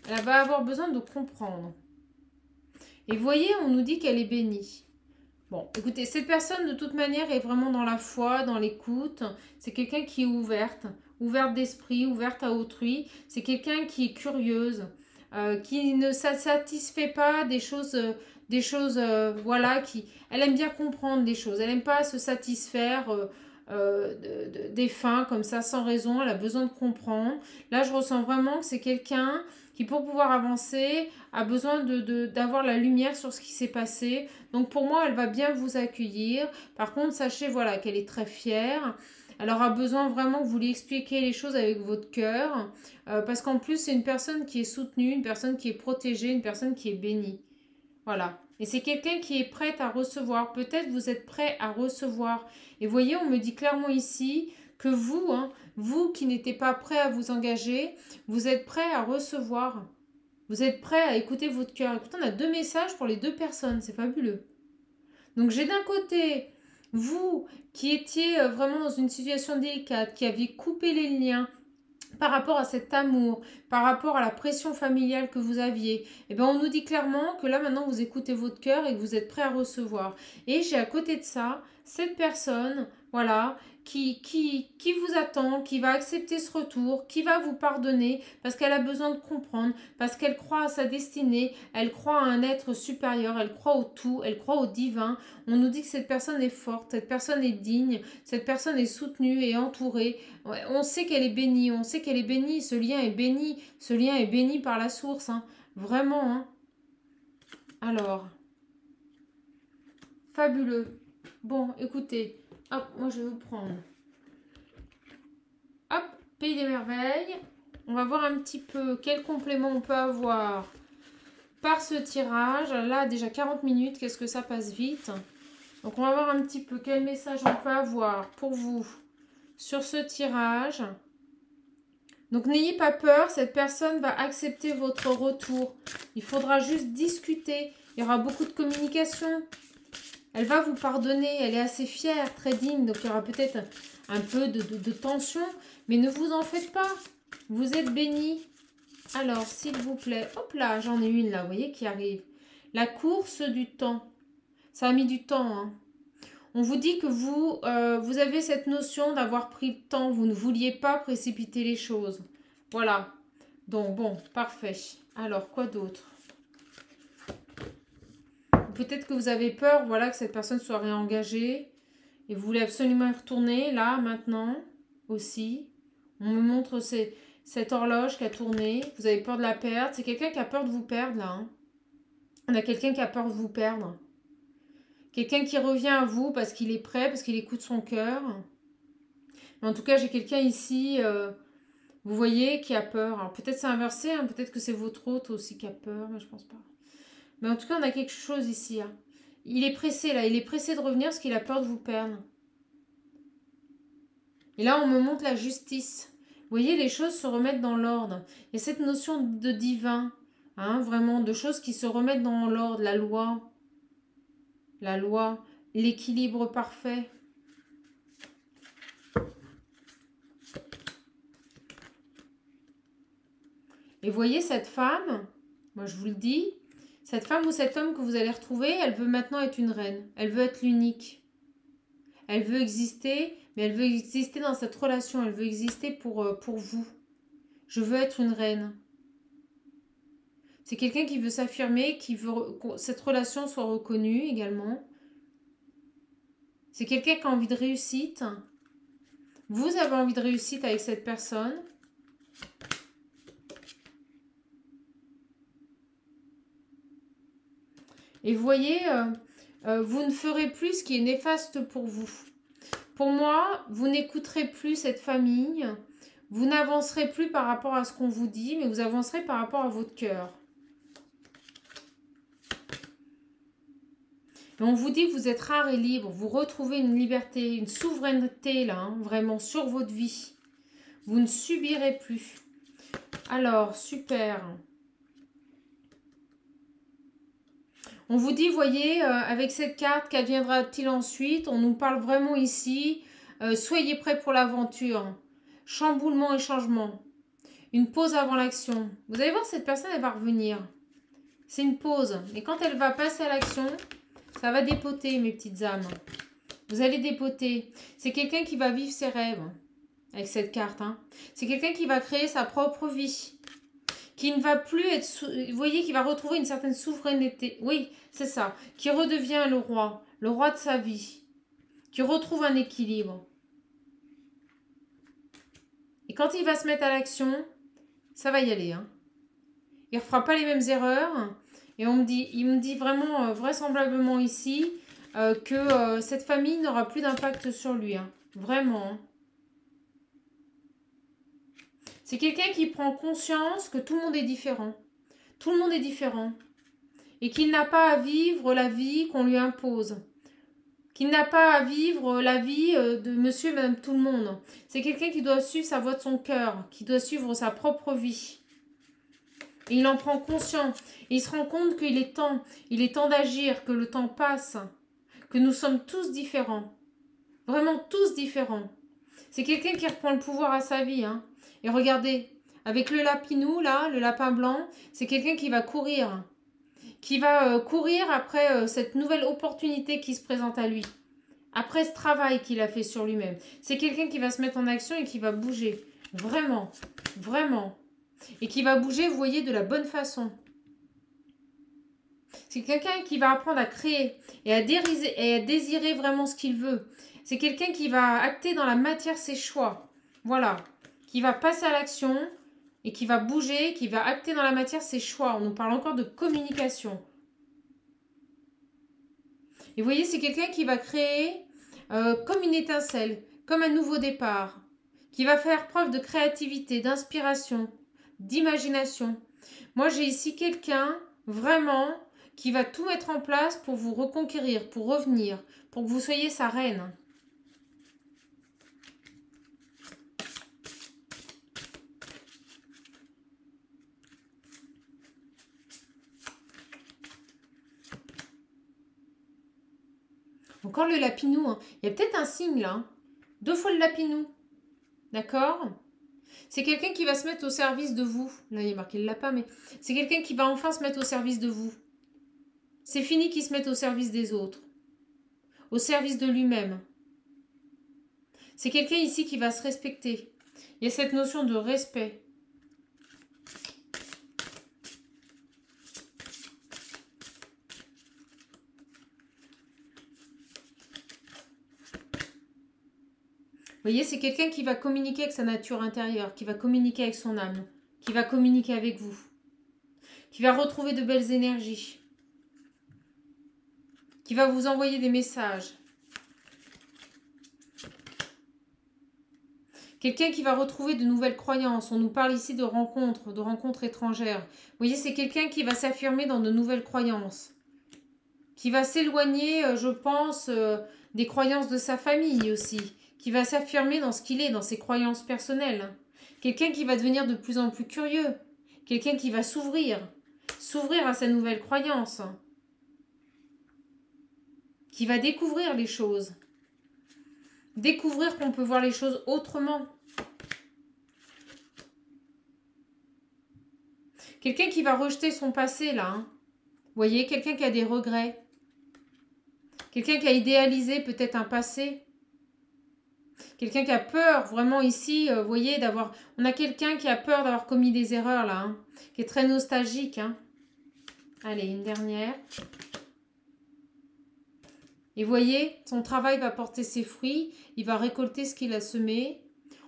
Elle va avoir besoin de comprendre. Et voyez, on nous dit qu'elle est bénie. Bon, écoutez, cette personne, de toute manière, est vraiment dans la foi, dans l'écoute. C'est quelqu'un qui est ouverte d'esprit, ouverte à autrui. C'est quelqu'un qui est curieuse, qui ne satisfait pas des choses... voilà, elle aime bien comprendre des choses. Elle n'aime pas se satisfaire défunt comme ça sans raison, elle a besoin de comprendre. Là, je ressens vraiment que c'est quelqu'un qui, pour pouvoir avancer, a besoin d'avoir la lumière sur ce qui s'est passé. Donc pour moi, elle va bien vous accueillir. Par contre, sachez voilà, qu'elle est très fière. Elle aura besoin vraiment que vous lui expliquiez les choses avec votre cœur. Parce qu'en plus, c'est une personne qui est soutenue, une personne qui est protégée, une personne qui est bénie. Voilà. Et c'est quelqu'un qui est prêt à recevoir. Peut-être vous êtes prêt à recevoir. Et voyez, on me dit clairement ici que vous, vous qui n'étiez pas prêt à vous engager, vous êtes prêt à recevoir. Vous êtes prêt à écouter votre cœur. Écoutez, on a 2 messages pour les 2 personnes. C'est fabuleux. Donc j'ai d'un côté vous qui étiez vraiment dans une situation délicate, qui aviez coupé les liens par rapport à cet amour, par rapport à la pression familiale que vous aviez, eh bien on nous dit clairement que là maintenant vous écoutez votre cœur et que vous êtes prêt à recevoir. Et j'ai à côté de ça cette personne, voilà, qui vous attend, qui va accepter ce retour, qui va vous pardonner parce qu'elle a besoin de comprendre, parce qu'elle croit à sa destinée, elle croit à un être supérieur, elle croit au tout, elle croit au divin. On nous dit que cette personne est forte, cette personne est digne, cette personne est soutenue et entourée. Ouais, on sait qu'elle est bénie, on sait qu'elle est bénie, ce lien est béni par la source, vraiment. Alors, fabuleux. Bon, écoutez, hop, moi je vais vous prendre. Hop, Pays des Merveilles. On va voir un petit peu quel complément on peut avoir par ce tirage. Là, déjà 40 minutes, qu'est-ce que ça passe vite. Donc, on va voir un petit peu quel message on peut avoir pour vous sur ce tirage. Donc, n'ayez pas peur, cette personne va accepter votre retour. Il faudra juste discuter. Il y aura beaucoup de communication. Elle va vous pardonner, elle est assez fière, très digne, donc il y aura peut-être un peu de tension, mais ne vous en faites pas, vous êtes bénis. Alors, s'il vous plaît, hop là, j'en ai une là, vous voyez, qui arrive. La course du temps, ça a mis du temps. On vous dit que vous avez cette notion d'avoir pris le temps, vous ne vouliez pas précipiter les choses. Voilà, donc bon, parfait. Alors, quoi d'autre ? Peut-être que vous avez peur, voilà, que cette personne soit réengagée et vous voulez absolument y retourner, là, maintenant, aussi. On me montre cette horloge qui a tourné. Vous avez peur de la perdre. C'est quelqu'un qui a peur de vous perdre, là. On a quelqu'un qui a peur de vous perdre. Quelqu'un qui revient à vous parce qu'il est prêt, parce qu'il écoute son cœur. Mais en tout cas, j'ai quelqu'un ici, vous voyez, qui a peur. Alors, peut-être c'est inversé, peut-être que c'est votre hôte aussi qui a peur, mais je pense pas. Mais en tout cas, on a quelque chose ici. Il est pressé, là. Il est pressé de revenir parce qu'il a peur de vous perdre. Et là, on me montre la justice. Vous voyez, les choses se remettent dans l'ordre. Il y a cette notion de divin, vraiment, de choses qui se remettent dans l'ordre. La loi, l'équilibre parfait. Et voyez, cette femme, moi je vous le dis, cette femme ou cet homme que vous allez retrouver, elle veut maintenant être une reine. Elle veut être l'unique. Elle veut exister, mais elle veut exister dans cette relation. Elle veut exister pour vous. Je veux être une reine. C'est quelqu'un qui veut s'affirmer, qui veut que cette relation soit reconnue également. C'est quelqu'un qui a envie de réussite. Vous avez envie de réussite avec cette personne. Et vous voyez, vous ne ferez plus ce qui est néfaste pour vous. Pour moi, vous n'écouterez plus cette famille. Vous n'avancerez plus par rapport à ce qu'on vous dit, mais vous avancerez par rapport à votre cœur. Et on vous dit que vous êtes rare et libre. Vous retrouvez une liberté, une souveraineté, là, vraiment, sur votre vie. Vous ne subirez plus. Alors, super. On vous dit, voyez, avec cette carte, qu'adviendra-t-il ensuite? On nous parle vraiment ici, soyez prêts pour l'aventure. Chamboulement et changement. Une pause avant l'action. Vous allez voir, cette personne, elle va revenir. C'est une pause. Et quand elle va passer à l'action, ça va dépoter, mes petites âmes. Vous allez dépoter. C'est quelqu'un qui va vivre ses rêves avec cette carte. C'est quelqu'un qui va créer sa propre vie. Qui ne va plus être... Vous voyez, qui va retrouver une certaine souveraineté. Oui, c'est ça. Qui redevient le roi de sa vie. Qui retrouve un équilibre. quand il va se mettre à l'action, ça va y aller. Hein. Il ne refera pas les mêmes erreurs. Et il me dit vraiment, vraisemblablement ici, que cette famille n'aura plus d'impact sur lui. Hein. Vraiment. Hein. C'est quelqu'un qui prend conscience que tout le monde est différent. Tout le monde est différent. Et qu'il n'a pas à vivre la vie qu'on lui impose. Qu'il n'a pas à vivre la vie de monsieur et madame tout le monde. C'est quelqu'un qui doit suivre sa voie de son cœur, qui doit suivre sa propre vie. Et il en prend conscience. Et il se rend compte qu'il est temps d'agir, que le temps passe, que nous sommes tous différents. Vraiment tous différents. C'est quelqu'un qui reprend le pouvoir à sa vie. Hein. Et regardez, avec le lapinou, là, le lapin blanc, c'est quelqu'un qui va courir. Qui va courir après cette nouvelle opportunité qui se présente à lui. Après ce travail qu'il a fait sur lui-même. C'est quelqu'un qui va se mettre en action et qui va bouger. Vraiment, vraiment. Et qui va bouger, vous voyez, de la bonne façon. C'est quelqu'un qui va apprendre à créer et à désirer vraiment ce qu'il veut. C'est quelqu'un qui va acter dans la matière ses choix. Voilà. Qui va passer à l'action et qui va bouger, qui va acter dans la matière ses choix. On nous parle encore de communication. Et vous voyez, c'est quelqu'un qui va créer comme une étincelle, comme un nouveau départ. Qui va faire preuve de créativité, d'inspiration, d'imagination. Moi, j'ai ici quelqu'un, vraiment, qui va tout mettre en place pour vous reconquérir, pour revenir, pour que vous soyez sa reine. Encore le lapinou. Hein. Il y a peut-être un signe là. 2 fois le lapinou. D'accord ? C'est quelqu'un qui va se mettre au service de vous. Là, il y a marqué le lapin, mais c'est quelqu'un qui va enfin se mettre au service de vous. C'est fini qu'il se mette au service des autres. Au service de lui-même. C'est quelqu'un ici qui va se respecter. Il y a cette notion de respect. Vous voyez, c'est quelqu'un qui va communiquer avec sa nature intérieure, qui va communiquer avec son âme, qui va communiquer avec vous, qui va retrouver de belles énergies, qui va vous envoyer des messages. Quelqu'un qui va retrouver de nouvelles croyances. On nous parle ici de rencontres étrangères. Vous voyez, c'est quelqu'un qui va s'affirmer dans de nouvelles croyances, qui va s'éloigner, je pense, des croyances de sa famille aussi, qui va s'affirmer dans ce qu'il est, dans ses croyances personnelles. Quelqu'un qui va devenir de plus en plus curieux. Quelqu'un qui va s'ouvrir à sa nouvelle croyance. Qui va découvrir les choses. Découvrir qu'on peut voir les choses autrement. Quelqu'un qui va rejeter son passé, là. Hein. Vous voyez, quelqu'un qui a des regrets. Quelqu'un qui a idéalisé peut-être un passé. Quelqu'un qui a peur, vraiment ici, vous voyez, d'avoir... On a quelqu'un qui a peur d'avoir commis des erreurs, là, hein, qui est très nostalgique. Hein. Allez, une dernière. Et vous voyez, son travail va porter ses fruits, il va récolter ce qu'il a semé.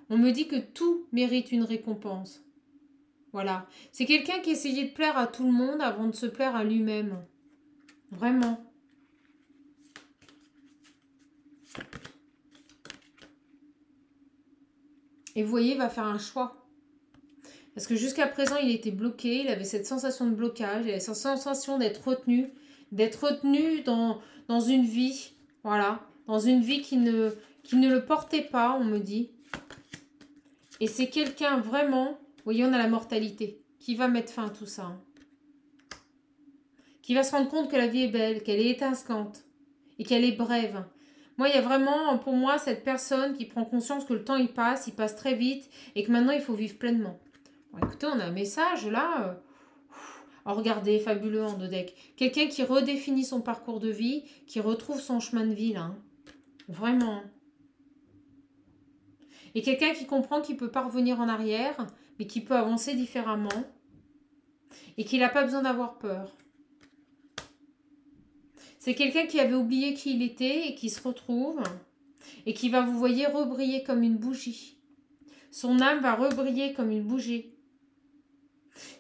On me dit que tout mérite une récompense. Voilà. C'est quelqu'un qui essayait de plaire à tout le monde avant de se plaire à lui-même. Vraiment. Et vous voyez, il va faire un choix. Parce que jusqu'à présent, il était bloqué, il avait cette sensation de blocage, il avait cette sensation d'être retenu dans une vie, voilà, dans une vie qui ne le portait pas, on me dit. Et c'est quelqu'un vraiment, vous voyez, on a la mortalité, qui va mettre fin à tout ça. Hein. Qui va se rendre compte que la vie est belle, qu'elle est étincelante et qu'elle est brève. Moi, il y a vraiment, pour moi, cette personne qui prend conscience que le temps, il passe très vite et que maintenant, il faut vivre pleinement. Bon, écoutez, on a un message là. Oh, regardez, fabuleux en deux decks. Quelqu'un qui redéfinit son parcours de vie, qui retrouve son chemin de vie là. Hein. Vraiment. Et quelqu'un qui comprend qu'il ne peut pas revenir en arrière, mais qui peut avancer différemment. Et qu'il n'a pas besoin d'avoir peur. C'est quelqu'un qui avait oublié qui il était et qui se retrouve et qui va, vous voyez, rebriller comme une bougie. Son âme va rebriller comme une bougie.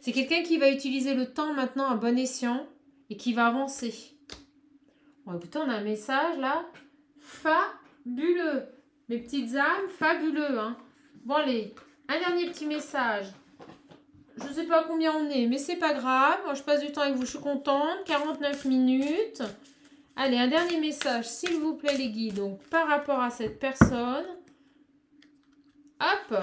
C'est quelqu'un qui va utiliser le temps maintenant à bon escient et qui va avancer. Bon, écoutez, on a un message là. Fabuleux. Mes petites âmes, fabuleux. Hein. Bon, allez, un dernier petit message. Je ne sais pas combien on est, mais c'est pas grave. Moi, je passe du temps avec vous, je suis contente. 49 minutes. Allez, un dernier message, s'il vous plaît, les guides. Donc, par rapport à cette personne. Hop.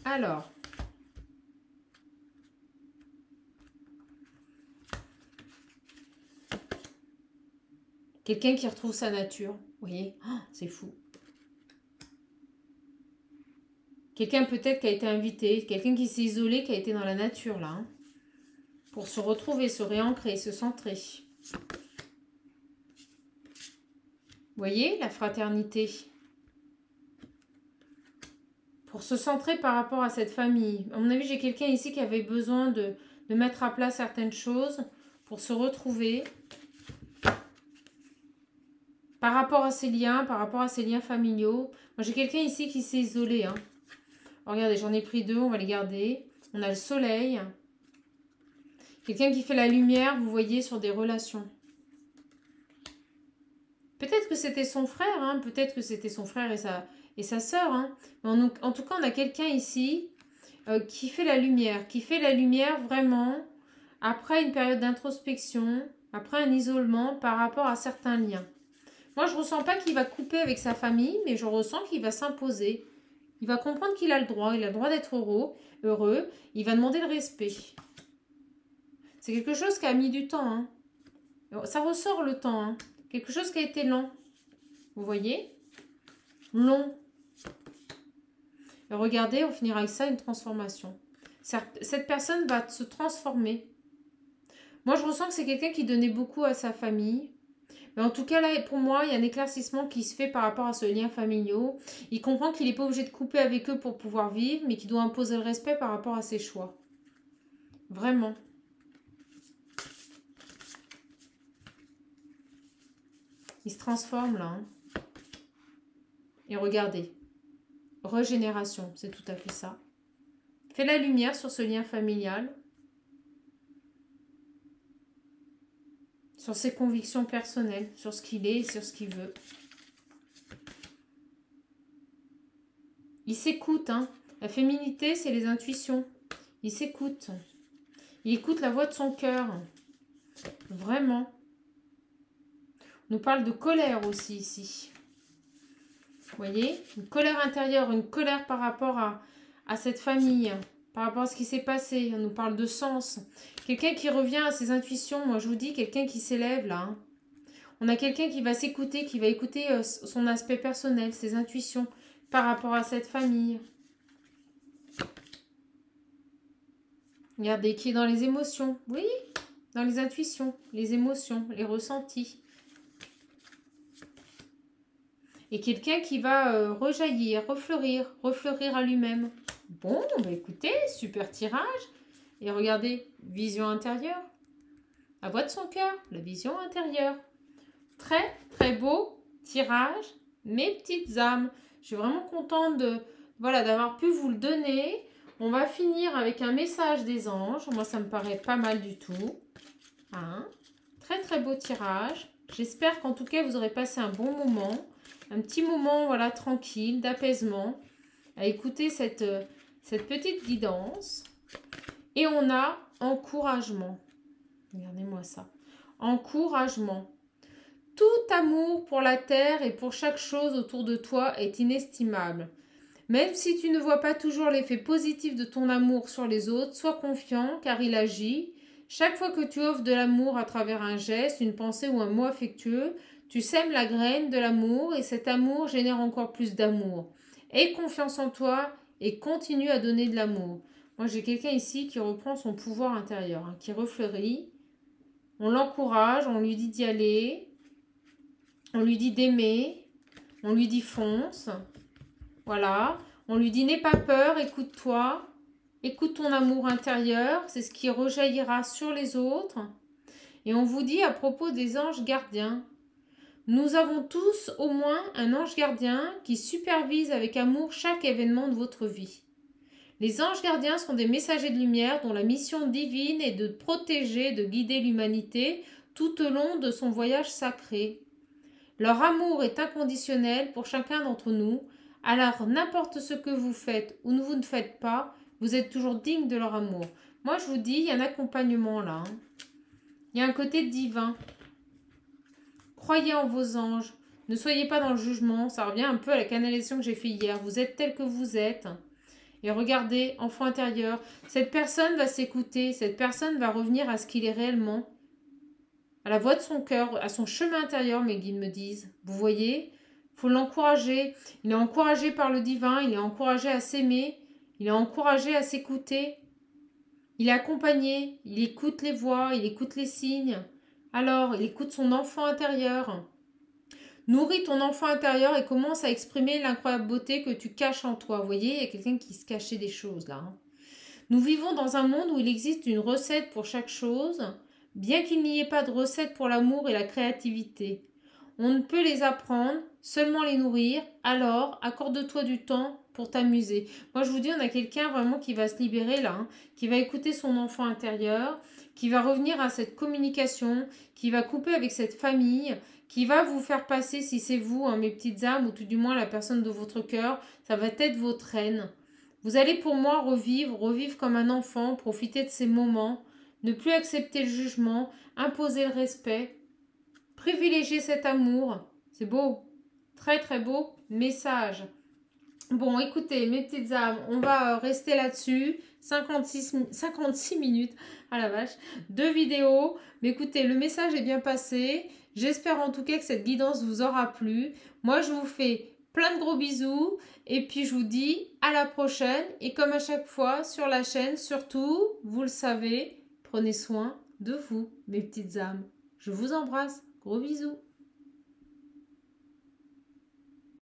Alors. Quelqu'un qui retrouve sa nature. Vous voyez, oh, c'est fou. Quelqu'un peut-être qui a été invité, quelqu'un qui s'est isolé, qui a été dans la nature, là. Hein, pour se retrouver, se réancrer, se centrer. Vous voyez, la fraternité. Pour se centrer par rapport à cette famille. À mon avis, j'ai quelqu'un ici qui avait besoin de mettre à plat certaines choses pour se retrouver. Par rapport à ses liens, familiaux. Moi, j'ai quelqu'un ici qui s'est isolé. Hein. Regardez, j'en ai pris 2, on va les garder. On a le soleil. Quelqu'un qui fait la lumière, vous voyez, sur des relations. Peut-être que c'était son frère, hein, peut-être que c'était son frère et sa sœur. Hein. En tout cas, on a quelqu'un ici qui fait la lumière vraiment après une période d'introspection, après un isolement par rapport à certains liens. Moi, je ne ressens pas qu'il va couper avec sa famille, mais je ressens qu'il va s'imposer. Il va comprendre qu'il a le droit d'être heureux. Il va demander le respect. C'est quelque chose qui a mis du temps. Hein. Ça ressort le temps. Hein. Quelque chose qui a été long. Vous voyez? Long. Et regardez, on finira avec ça, une transformation. Cette personne va se transformer. Moi, je ressens que c'est quelqu'un qui donnait beaucoup à sa famille. Mais en tout cas, là, pour moi, il y a un éclaircissement qui se fait par rapport à ce lien familial. Il comprend qu'il n'est pas obligé de couper avec eux pour pouvoir vivre, mais qu'il doit imposer le respect par rapport à ses choix. Vraiment. Il se transforme, là. Hein. Et regardez. Régénération, c'est tout à fait ça. Fais la lumière sur ce lien familial. Sur ses convictions personnelles, sur ce qu'il est et sur ce qu'il veut. Il s'écoute, hein. La féminité, c'est les intuitions. Il s'écoute. Il écoute la voix de son cœur. Vraiment. On nous parle de colère aussi ici. Vous voyez? Une colère intérieure, une colère par rapport à cette famille, par rapport à ce qui s'est passé. On nous parle de sens. Quelqu'un qui revient à ses intuitions. Moi, je vous dis, quelqu'un qui s'élève là. Hein. On a quelqu'un qui va s'écouter, qui va écouter son aspect personnel, ses intuitions par rapport à cette famille. Regardez, qui est dans les émotions. Oui, dans les intuitions, les émotions, les ressentis. Et quelqu'un qui va rejaillir, refleurir à lui-même. Bon, bah écoutez, super tirage. Et regardez, vision intérieure. La voix de son cœur, la vision intérieure. Très, très beau tirage, mes petites âmes. Je suis vraiment contente d'avoir pu vous le donner. On va finir avec un message des anges. Moi, ça me paraît pas mal du tout. Hein? Très, très beau tirage. J'espère qu'en tout cas, vous aurez passé un bon moment. Un petit moment, voilà, tranquille, d'apaisement. À écouter cette petite guidance. Et on a encouragement. Regardez-moi ça. Encouragement. Tout amour pour la terre et pour chaque chose autour de toi est inestimable. Même si tu ne vois pas toujours l'effet positif de ton amour sur les autres, sois confiant car il agit. Chaque fois que tu offres de l'amour à travers un geste, une pensée ou un mot affectueux, tu sèmes la graine de l'amour et cet amour génère encore plus d'amour. Aie confiance en toi et continue à donner de l'amour. Moi, j'ai quelqu'un ici qui reprend son pouvoir intérieur, hein, qui refleurit. On l'encourage, on lui dit d'y aller, on lui dit d'aimer, on lui dit fonce. Voilà, on lui dit n'aie pas peur, écoute-toi, écoute ton amour intérieur, c'est ce qui rejaillira sur les autres. Et on vous dit à propos des anges gardiens, Nous avons tous au moins un ange gardien qui supervise avec amour chaque événement de votre vie. Les anges gardiens sont des messagers de lumière dont la mission divine est de protéger, de guider l'humanité tout au long de son voyage sacré. Leur amour est inconditionnel pour chacun d'entre nous, alors n'importe ce que vous faites ou vous ne faites pas, vous êtes toujours digne de leur amour. Moi je vous dis, il y a un accompagnement là. Il y a un côté divin. Croyez en vos anges. Ne soyez pas dans le jugement. Ça revient un peu à la canalisation que j'ai fait hier. Vous êtes tel que vous êtes. Et regardez, enfant intérieur, cette personne va s'écouter. Cette personne va revenir à ce qu'il est réellement. À la voix de son cœur, à son chemin intérieur, mes guides me disent. Vous voyez, il faut l'encourager. Il est encouragé par le divin. Il est encouragé à s'aimer. Il est encouragé à s'écouter. Il est accompagné. Il écoute les voix. Il écoute les signes. Alors, il écoute son enfant intérieur. Nourris ton enfant intérieur et commence à exprimer l'incroyable beauté que tu caches en toi. Vous voyez, il y a quelqu'un qui se cachait des choses là. Nous vivons dans un monde où il existe une recette pour chaque chose, bien qu'il n'y ait pas de recette pour l'amour et la créativité. On ne peut les apprendre, seulement les nourrir. Alors, accorde-toi du temps pour t'amuser. Moi, je vous dis, on a quelqu'un vraiment qui va se libérer là, qui va écouter son enfant intérieur, qui va revenir à cette communication, qui va couper avec cette famille, qui va vous faire passer, si c'est vous, mes petites âmes, ou tout du moins la personne de votre cœur, ça va être votre reine. Vous allez pour moi revivre comme un enfant, profiter de ces moments, ne plus accepter le jugement, imposer le respect, privilégier cet amour. C'est beau, très très beau message. Bon, écoutez, mes petites âmes, on va rester là-dessus. 56 minutes, à la vache, 2 vidéos. Mais écoutez, le message est bien passé. J'espère en tout cas que cette guidance vous aura plu. Moi, je vous fais plein de gros bisous. Et puis, je vous dis à la prochaine. Et comme à chaque fois sur la chaîne, surtout, vous le savez, prenez soin de vous, mes petites âmes. Je vous embrasse. Gros bisous.